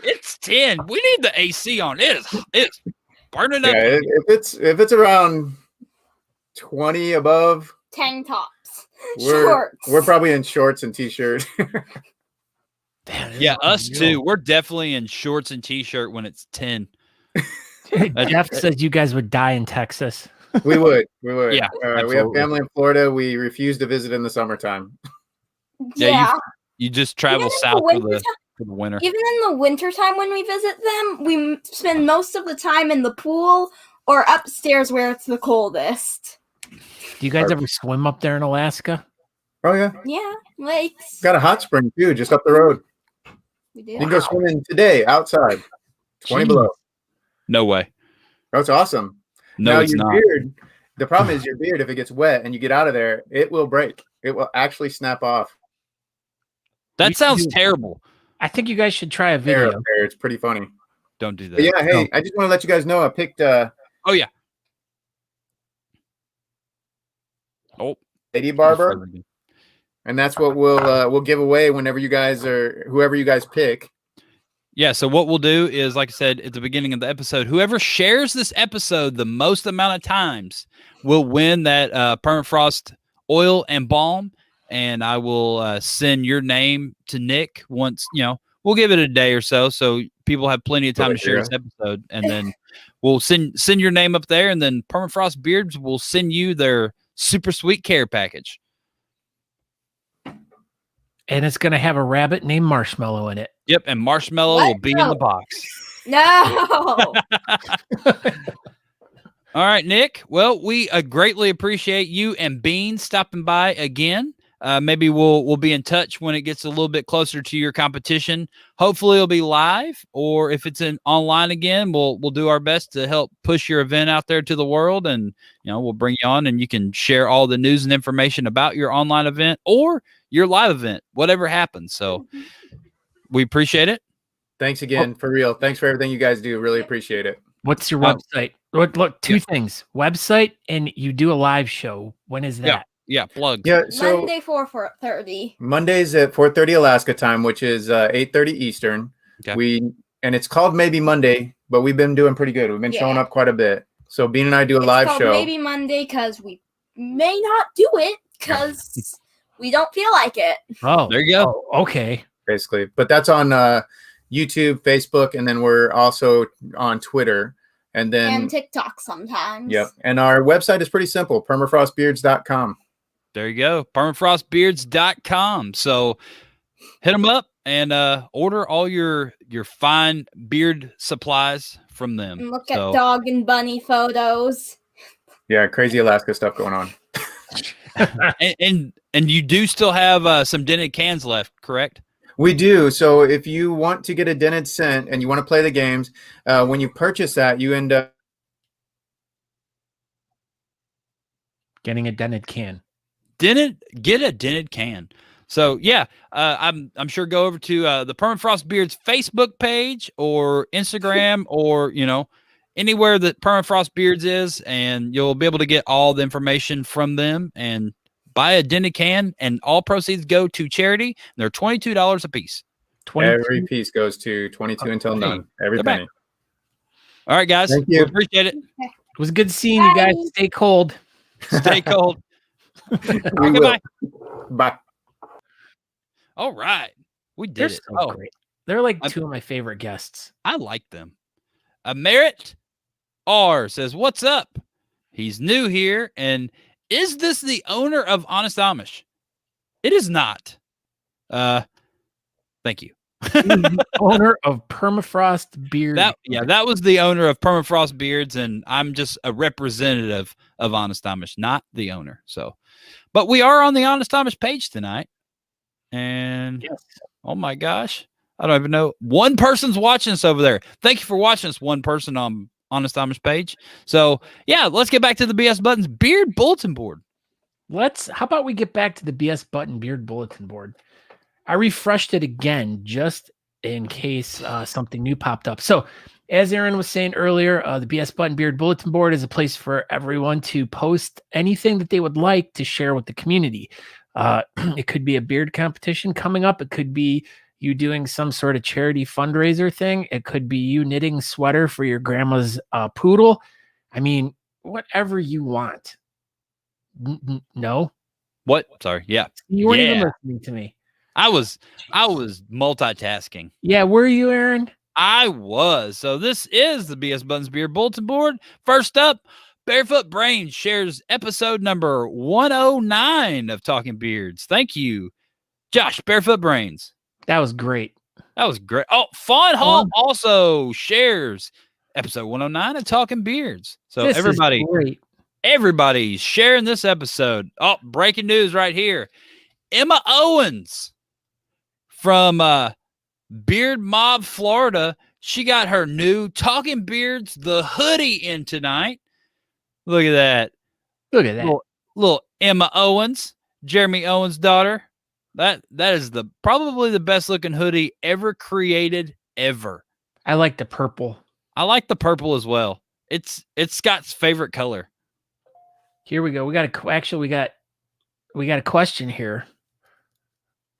It's 10. We need the AC on. It's burning up. Yeah, if it's around 20 above, Tank tops, we're shorts. probably in shorts and t-shirt. Damn, Yeah, us unreal. too. We're definitely in shorts and t-shirt when it's 10. Jeff says you guys would die in Texas. We would. Yeah, We have absolutely. family in Florida. We refuse to visit in the summertime. Yeah, You just travel Even in south the winter for the winter. Even in the wintertime when we visit them, we spend most of the time in the pool or upstairs where it's the coldest. Do you guys ever swim up there in Alaska? Oh yeah, Yeah, lakes. got a hot spring too, just up the road. We do. You can go swimming today outside, 20 Jeez. below. No way. That's awesome. No, now it's your not. beard. The problem is your beard. If it gets wet and you get out of there, it will break. It will actually snap off. That We should sounds do- terrible. I think you guys should try a There, video. there. It's pretty funny. Don't do that. But yeah, hey, No. I just want to let you guys know I picked Oh yeah. Oh, Lady Barber, and that's what we'll give away whenever you guys whoever you guys pick. Yeah, so what we'll do is, like I said at the beginning of the episode, whoever shares this episode the most amount of times will win that Permafrost oil and balm, and I will send your name to Nick once, we'll give it a day or so people have plenty of time to share this episode, and then we'll send your name up there, and then Permafrost Beards will send you their super sweet care package. And it's going to have a rabbit named Marshmallow in it. Yep, and Marshmallow will be in the box. No. All right, Nick. Well, we greatly appreciate you and Bean stopping by again. Maybe we'll be in touch when it gets a little bit closer to your competition. Hopefully it'll be live, or if it's online again, we'll do our best to help push your event out there to the world, and we'll bring you on and you can share all the news and information about your online event or your live event, whatever happens. So we appreciate it. Thanks again, for real. Thanks for everything you guys do. Really appreciate it. What's your website? Look, two things: website, and you do a live show. When is that? Yeah, plugs. Yeah, so Monday 4:30. Mondays at 4:30 Alaska time, which is 8:30 Eastern. Okay. And it's called Maybe Monday, but we've been doing pretty good. We've been showing up quite a bit. So Bean and I do a live show. Maybe Monday because we may not do it because we don't feel like it. Oh, there you go. Oh, okay. Basically, but that's on YouTube, Facebook, and then we're also on Twitter. And then TikTok sometimes. Yep. And our website is pretty simple, permafrostbeards.com. There you go. Permafrostbeards.com. So hit them up and order all your fine beard supplies from them. And look at dog and bunny photos. Yeah, crazy Alaska stuff going on. and you do still have some dented cans left, correct? We do. So if you want to get a dented scent and you want to play the games, when you purchase that, you end up getting a dented can. Get a dented can. So yeah, I'm sure go over to the Permafrost Beards Facebook page or Instagram or anywhere that Permafrost Beards is, and you'll be able to get all the information from them and buy a dented can, and all proceeds go to charity. They're $22 a piece. Every piece goes to 22 until none. Every penny. All right, guys. Thank you. We appreciate it. It was good seeing you guys. Stay cold. Stay cold. Right, goodbye. Bye. All right. We did it. So great. They're like two of my favorite guests. I like them. Merritt R says, "What's up?" He's new here. And is this the owner of Honest Amish? It is not. Thank you. Owner of Permafrost Beard. That was the owner of Permafrost Beards, and I'm just a representative of Honest Amish, not the owner. So, but we are on the Honest Amish page tonight, and oh my gosh, I don't even know. One person's watching us over there. Thank you for watching us. One person on Honest Amish page. So yeah, let's get back to the BS Buttons Beard Bulletin Board. How about we get back to the BS Button Beard Bulletin Board? I refreshed it again just in case something new popped up. So as Aaron was saying earlier, the BS Button Beard Bulletin Board is a place for everyone to post anything that they would like to share with the community. It could be a beard competition coming up. It could be you doing some sort of charity fundraiser thing. It could be you knitting a sweater for your grandma's poodle. I mean, whatever you want. No? What? Sorry. Yeah. You weren't even listening to me. I was multitasking. Yeah, were you, Aaron? I was. So this is the BS Buttons Beard Bulletin Board. First up, Barefoot Brains shares episode number 109 of Talking Beards. Thank you, Josh, Barefoot Brains. That was great. That was great. Oh, Fawn Hall also shares episode 109 of Talking Beards. So this everybody's sharing this episode. Oh, breaking news right here. Emma Owens from Beard Mob, Florida. She got her new Talking Beards, the hoodie in tonight. Look at that. Look at that. Little Emma Owens, Jeremy Owens' daughter. That is probably the best looking hoodie ever created ever. I like the purple. I like the purple as well. It's Scott's favorite color. Here we go. We got a question here.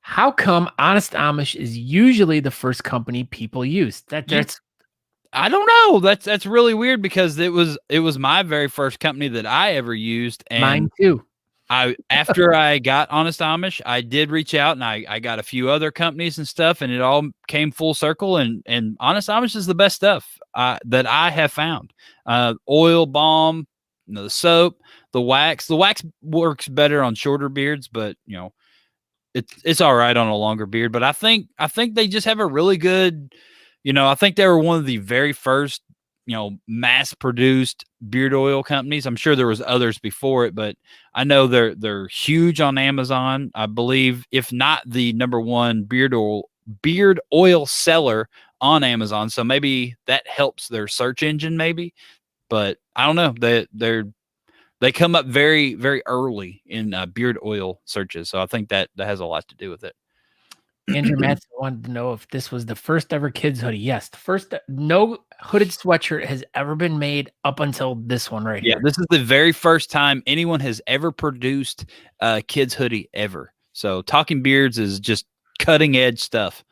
How come Honest Amish is usually the first company people use? That's I don't know. That's really weird because it was my very first company that I ever used, and mine too. after I got Honest Amish, I did reach out and I got a few other companies and stuff, and it all came full circle. And Honest Amish is the best stuff that I have found. Oil, balm, the soap, the wax. The wax works better on shorter beards, but it's all right on a longer beard. But I think they just have a really good. I think they were one of the very first, mass produced beard oil companies. I'm sure there was others before it, but I know they're huge on Amazon. I believe, if not the number one beard oil seller on Amazon. So maybe that helps their search engine, maybe, but I don't know. They come up very, very early in beard oil searches. So I think that has a lot to do with it. Andrew Matson wanted to know if this was the first ever kids hoodie. Yes, the first. No hooded sweatshirt has ever been made up until this one right here. This is the very first time anyone has ever produced a kids hoodie ever. So Talking Beards is just cutting edge stuff.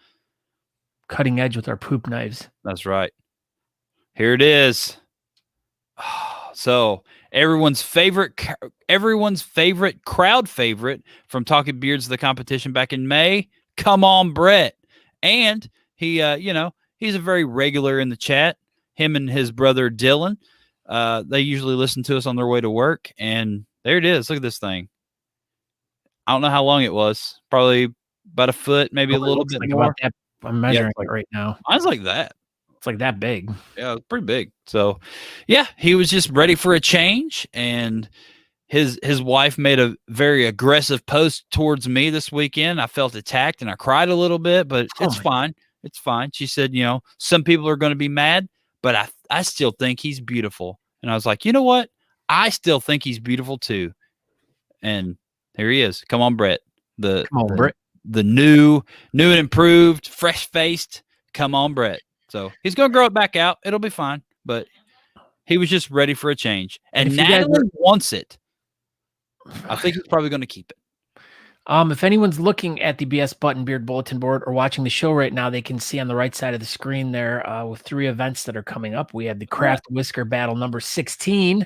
Cutting edge with our poop knives. That's right. Here it is. So everyone's favorite crowd favorite from Talking Beards, the competition back in May. Come on, Brett. And he, he's a very regular in the chat. Him and his brother Dylan, they usually listen to us on their way to work. And there it is. Look at this thing. I don't know how long it was. Probably about a foot, maybe a little bit more. I'm measuring it right now. Mine's like that. It's like that big. Yeah, it's pretty big. So, yeah, he was just ready for a change, and his wife made a very aggressive post towards me this weekend. I felt attacked and I cried a little bit, but it's fine. It's fine. She said, some people are going to be mad, but I still think he's beautiful. And I was like, you know what? I still think he's beautiful too. And here he is. Come on, Brett. Brett. The new and improved, fresh faced. Come on, Brett. So he's going to grow it back out. It'll be fine. But he was just ready for a change. And Natalie wants it. I think he's probably going to keep it. If anyone's looking at the BS Button Beard Bulletin Board or watching the show right now, they can see on the right side of the screen there with 3 events that are coming up. We have the Craft Whisker Battle number 16,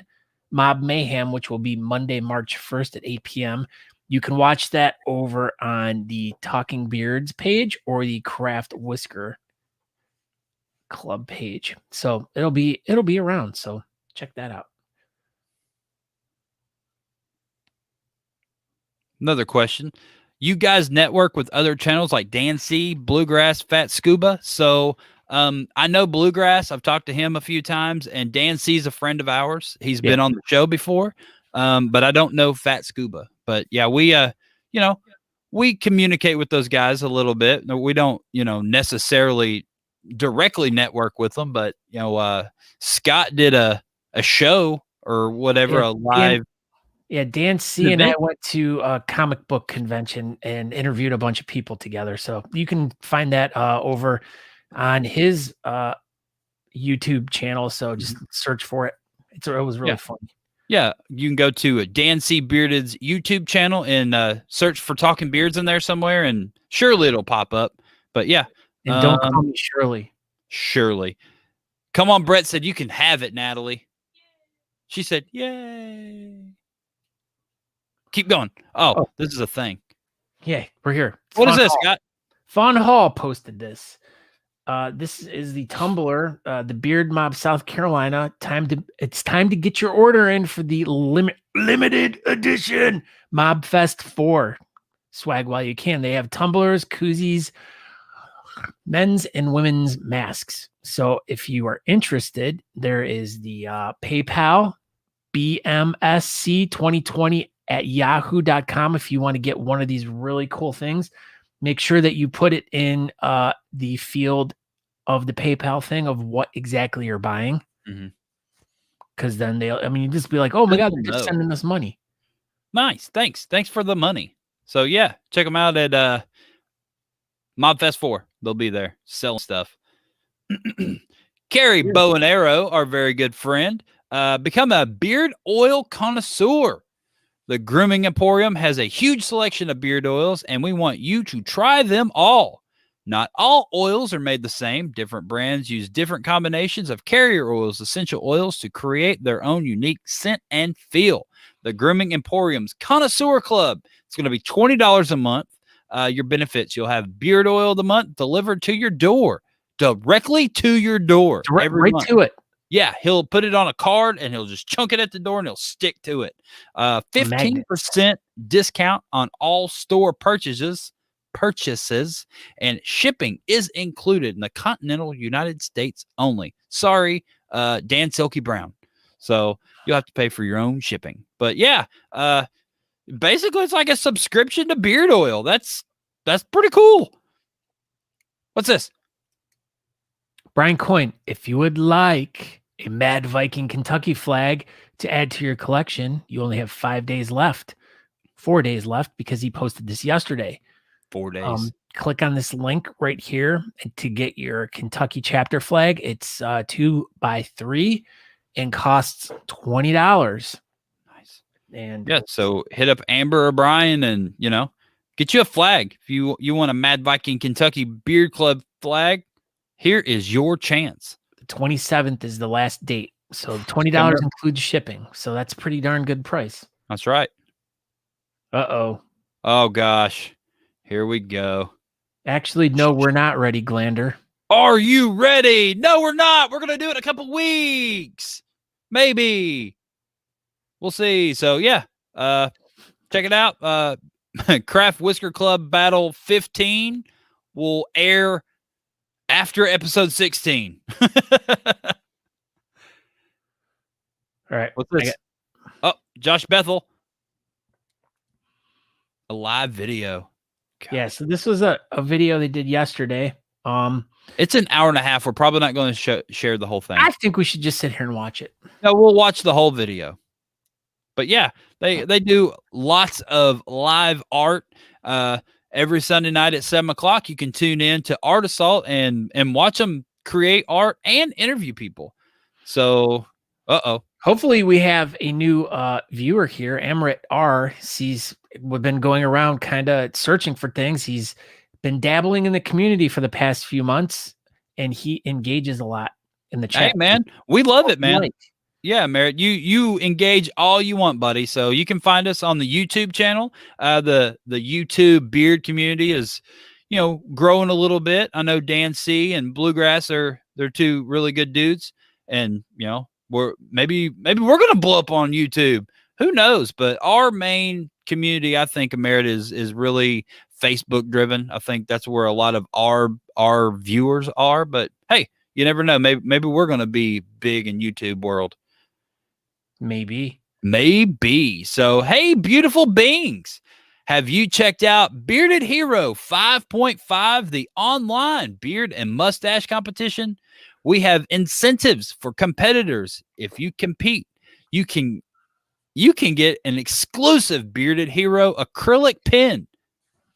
Mob Mayhem, which will be Monday, March 1st at 8 p.m. You can watch that over on the Talking Beards page or the Craft Whisker Club page. So it'll be around. So check that out. Another question. You guys network with other channels like Dan C, Bluegrass, Fat Scuba. So I know Bluegrass. I've talked to him a few times, and Dan C is a friend of ours. He's been on the show before, but I don't know Fat Scuba. But yeah, we communicate with those guys a little bit. We don't, necessarily directly network with them, but Scott did a show or whatever, a live. Dan C and I went to a comic book convention and interviewed a bunch of people together. So you can find that over on his YouTube channel. So just search for it. It was really fun. Yeah, you can go to Dan C Bearded's YouTube channel and search for Talking Beards in there somewhere, and surely it'll pop up. But yeah. And don't call me Shirley. Surely. Come on, Brett said you can have it, Natalie. She said, yay. Keep going. Oh, this is a thing. Yeah, we're here. What is this, Scott? Fawn Hall posted this. This is the tumbler, the Beard Mob, South Carolina. It's time to get your order in for the limited edition Mob Fest 4 swag while you can. They have tumblers, koozies, men's and women's masks. So if you are interested, there is the PayPal BMSC 2020 at yahoo.com. If you want to get one of these really cool things, make sure that you put it in the field of the PayPal thing of what exactly you're buying. Because then you just be like, oh my God, they're just sending us money. Nice. Thanks for the money. So yeah, check them out at Mobfest 4. They'll be there selling stuff. Carrie Bow and Arrow, our very good friend, become a beard oil connoisseur. The Grooming Emporium has a huge selection of beard oils, and we want you to try them all. Not all oils are made the same. Different brands use different combinations of carrier oils, essential oils to create their own unique scent and feel. The Grooming Emporium's Connoisseur Club. It's going to be $20 a month. Your benefits: you'll have beard oil of the month delivered to your door, directly to your door, every right month. to it. Yeah, he'll put it on a card and he'll just chunk it at the door and he'll stick to it. 15% discount on all store purchases, and shipping is included in the continental United States only. Sorry, Dan Silky Brown. So you'll have to pay for your own shipping. But yeah, basically it's like a subscription to beard oil. That's pretty cool. What's this? Brian Coyne, if you would like a Mad Viking Kentucky flag to add to your collection, you only have 4 days left because he posted this yesterday. 4 days. Click on this link right here to get your Kentucky chapter flag. It's 2x3 and costs $20. Nice. And yeah, so hit up Amber or Brian and, get you a flag. If you want a Mad Viking Kentucky Beard Club flag, here is your chance. The 27th is the last date. So $20 includes shipping. So that's a pretty darn good price. That's right. Uh-oh. Oh, gosh. Here we go. Actually, no, we're not ready, Glander. Are you ready? No, we're not. We're going to do it in a couple weeks. Maybe. We'll see. So, yeah. Check it out. Craft Whisker Club Battle 15 will air after episode 16. All right. What's this? Oh, Josh Bethel. A live video. God. Yeah, so this was a video they did yesterday. It's an hour and a half. We're probably not going to share the whole thing. I think we should just sit here and watch it. No, we'll watch the whole video. But yeah, they do lots of live art. Every Sunday night at 7:00, you can tune in to Art Assault and watch them create art and interview people. So, hopefully we have a new viewer here. Amrit R. We've been going around kind of searching for things. He's been dabbling in the community for the past few months, and he engages a lot in the chat. Hey, man, we love it, man. Yeah, Merritt, you engage all you want, buddy. So you can find us on the YouTube channel. The YouTube beard community is, growing a little bit. I know Dan C and Bluegrass they're two really good dudes, and maybe we're gonna blow up on YouTube. Who knows? But our main community, I think, Merritt, is really Facebook driven. I think that's where a lot of our viewers are. But hey, you never know. Maybe we're gonna be big in YouTube world. Maybe. So, hey, beautiful beings. Have you checked out Bearded Hero 5.5, the online beard and mustache competition? We have incentives for competitors. If you compete, you can get an exclusive Bearded Hero acrylic pen.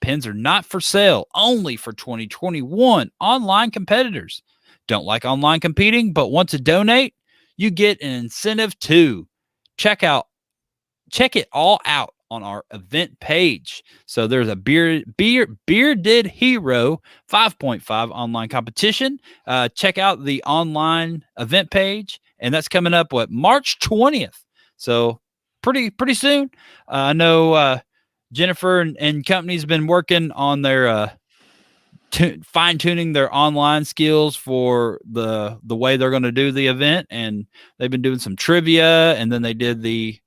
Pens are not for sale, only for 2021 online competitors. Don't like online competing, but want to donate? You get an incentive too. Check it all out on our event page. So there's a Bearded Hero 5.5 online competition. Check out the online event page, and that's coming up March 20th. So pretty soon. I know Jennifer and company's been working on their fine-tuning their online skills for the way they're going to do the event, and they've been doing some trivia, and then they did the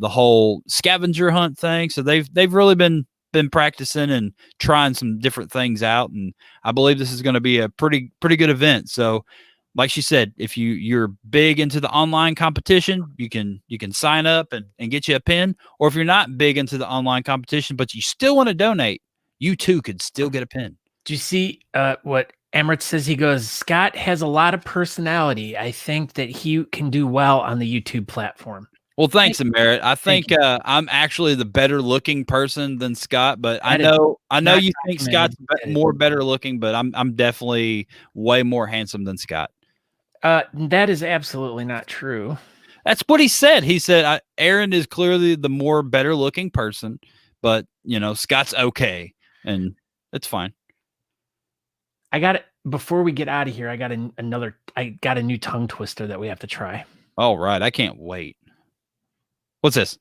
whole scavenger hunt thing. So they've really been practicing and trying some different things out, and I believe this is going to be a pretty good event. So like she said, if you're big into the online competition, you can sign up and get you a pin. Or if you're not big into the online competition but you still want to donate, you too could still get a pin. Do you see what Emirates says? He goes, Scott has a lot of personality. I think that he can do well on the YouTube platform. Well, thanks, Emeritt. I think I'm actually the better looking person than Scott, but I know you think Scott's better looking, but I'm definitely way more handsome than Scott. That is absolutely not true. That's what he said. He said, Aaron is clearly the more better looking person, but Scott's okay. And it's fine. I got it. Before we get out of here, I got a new tongue twister that we have to try. All right. I can't wait. What's this?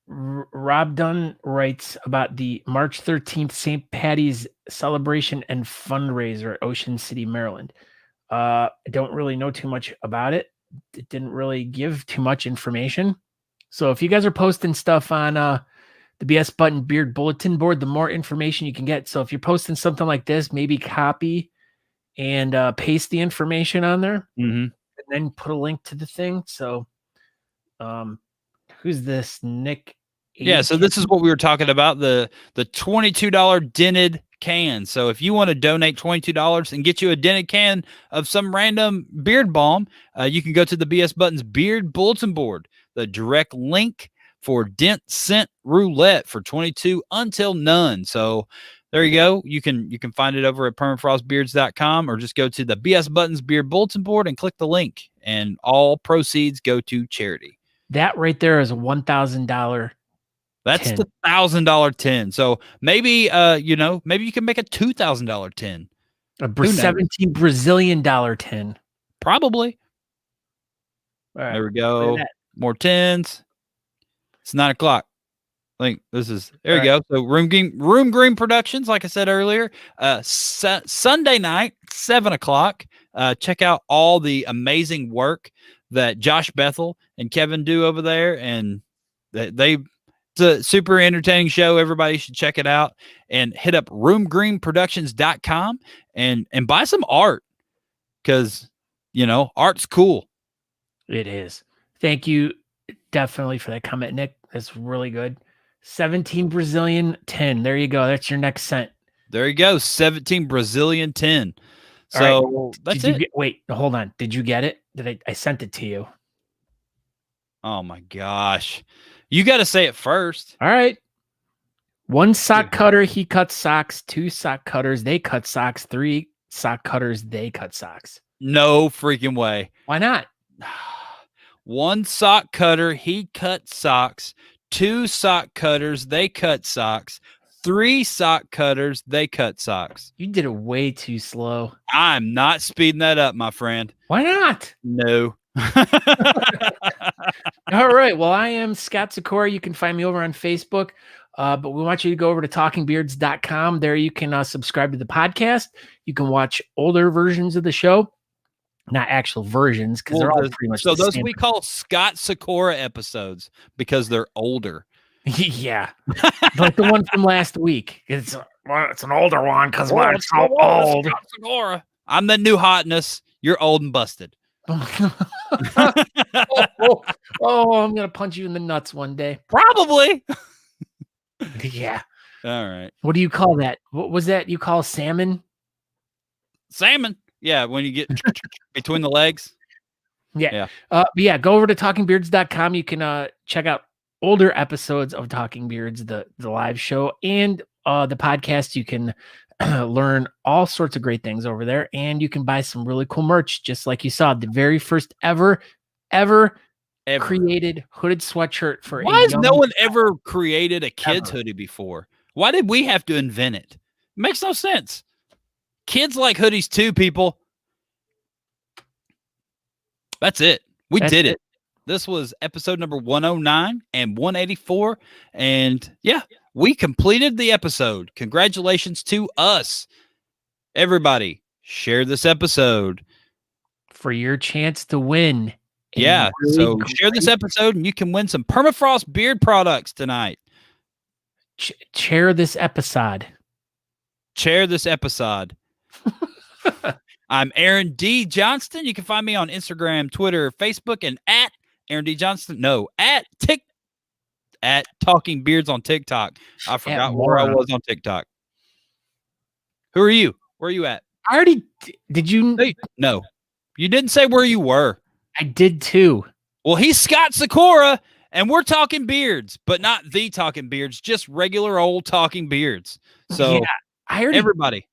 Rob Dunn writes about the March 13th St. Patty's celebration and fundraiser at Ocean City, Maryland. I don't really know too much about it. It didn't really give too much information. So if you guys are posting stuff on the BS Button Beard Bulletin Board, the more information you can get. So if you're posting something like this, maybe copy and paste the information on there, and then put a link to the thing. So who's this? Nick? Yeah, so this is what we were talking about, the $22 dented can. So if you want to donate $22 and get you a dented can of some random beard balm, you can go to the BS Buttons Beard Bulletin Board. The direct link for Dent Scent Roulette for $22 until none. So there you go. You can find it over at permafrostbeards.com, or just go to the BS Buttons Beard Bulletin Board and click the link, and all proceeds go to charity. That right there is a $1,000. That's 10. the $1,000 tin. So maybe maybe you can make a $2,000 tin. A 17 Brazilian dollar tin. Probably. All right. There we go. More tins. It's 9 o'clock. I think this is there. You go. So Room Green Productions, like I said earlier, Sunday night, 7 o'clock. Check out all the amazing work that Josh Bethel and Kevin do over there, and it's a super entertaining show. Everybody should check it out, and hit up roomgreenproductions.com and buy some art, because art's cool. It is. Thank you definitely for that comment, Nick. That's really good. 17 Brazilian 10. There you go. That's your next cent. There you go. 17 Brazilian 10. So that's it. Wait, hold on. Did you get it? I sent it to you. Oh my gosh. You got to say it first. All right. 1 sock cutter, he cuts socks. 2 sock cutters, they cut socks. 3 sock cutters, they cut socks. No freaking way. Why not? 1 sock cutter, he cuts socks. 2 sock cutters, they cut socks. 3 sock cutters, they cut socks. You did it way too slow. I'm not speeding that up, my friend. Why not? No. All right. Well, I am Scott Sykora. You can find me over on Facebook. But we want you to go over to talkingbeards.com. There you can subscribe to the podcast. You can watch older versions of the show. Not actual versions, because they're all pretty much so. The Those same. we call Scott Sykora episodes because they're older. Yeah, like the one from last week. It's an older one because we're so old. Scott Sykora. I'm the new hotness. You're old and busted. I'm gonna punch you in the nuts one day. Probably. Yeah. All right. What do you call that? What was that you call salmon? Salmon. Yeah, when you get between the legs. Yeah. But yeah, go over to talkingbeards.com. You can check out older episodes of Talking Beards, the live show, and the podcast. You can learn all sorts of great things over there, and you can buy some really cool merch, just like you saw the very first ever created hooded sweatshirt for. Why has no one ever created a kid's hoodie before? Why did we have to invent it? It makes no sense. Kids like hoodies too, people. That's it. We did it. This was episode number 109 and 184. And yeah, we completed the episode. Congratulations to us. Everybody, share this episode for your chance to win. Yeah. So share this episode and you can win some Permafrost Beard products tonight. Share this episode. Share this episode. I'm Aaron D. Johnston. You can find me on Instagram, Twitter, Facebook, and at Aaron D. Johnston. No, at Talking Beards on TikTok. I forgot where I was on TikTok. Who are you? Where are you at? I already did. You? No, you didn't say where you were. I did too. Well, he's Scott Sykora, and we're talking beards, but not the Talking Beards, just regular old Talking Beards. So, yeah, I already. Everybody.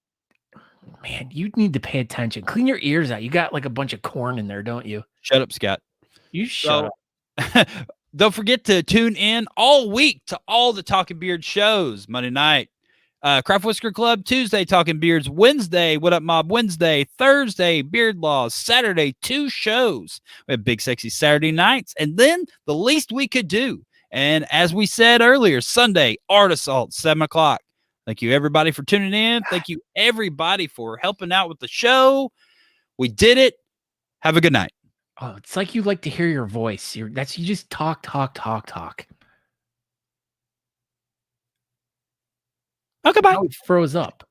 Man, you need to pay attention. Clean your ears out. You got like a bunch of corn in there, don't you? Shut up, Scott. You shut up. up. Don't forget to tune in all week to all the Talking Beard shows. Monday night, Craft Whisker Club. Tuesday, Talking Beards. Wednesday, What Up Mob Wednesday. Thursday, Beard Laws. Saturday, 2 shows. We have Big Sexy Saturday nights. And then the least we could do. And as we said earlier, Sunday, Art Assault, 7 o'clock. Thank you, everybody, for tuning in. Thank you, everybody, for helping out with the show. We did it. Have a good night. Oh, it's like you like to hear your voice. You just talk. Okay, bye. Now he froze up.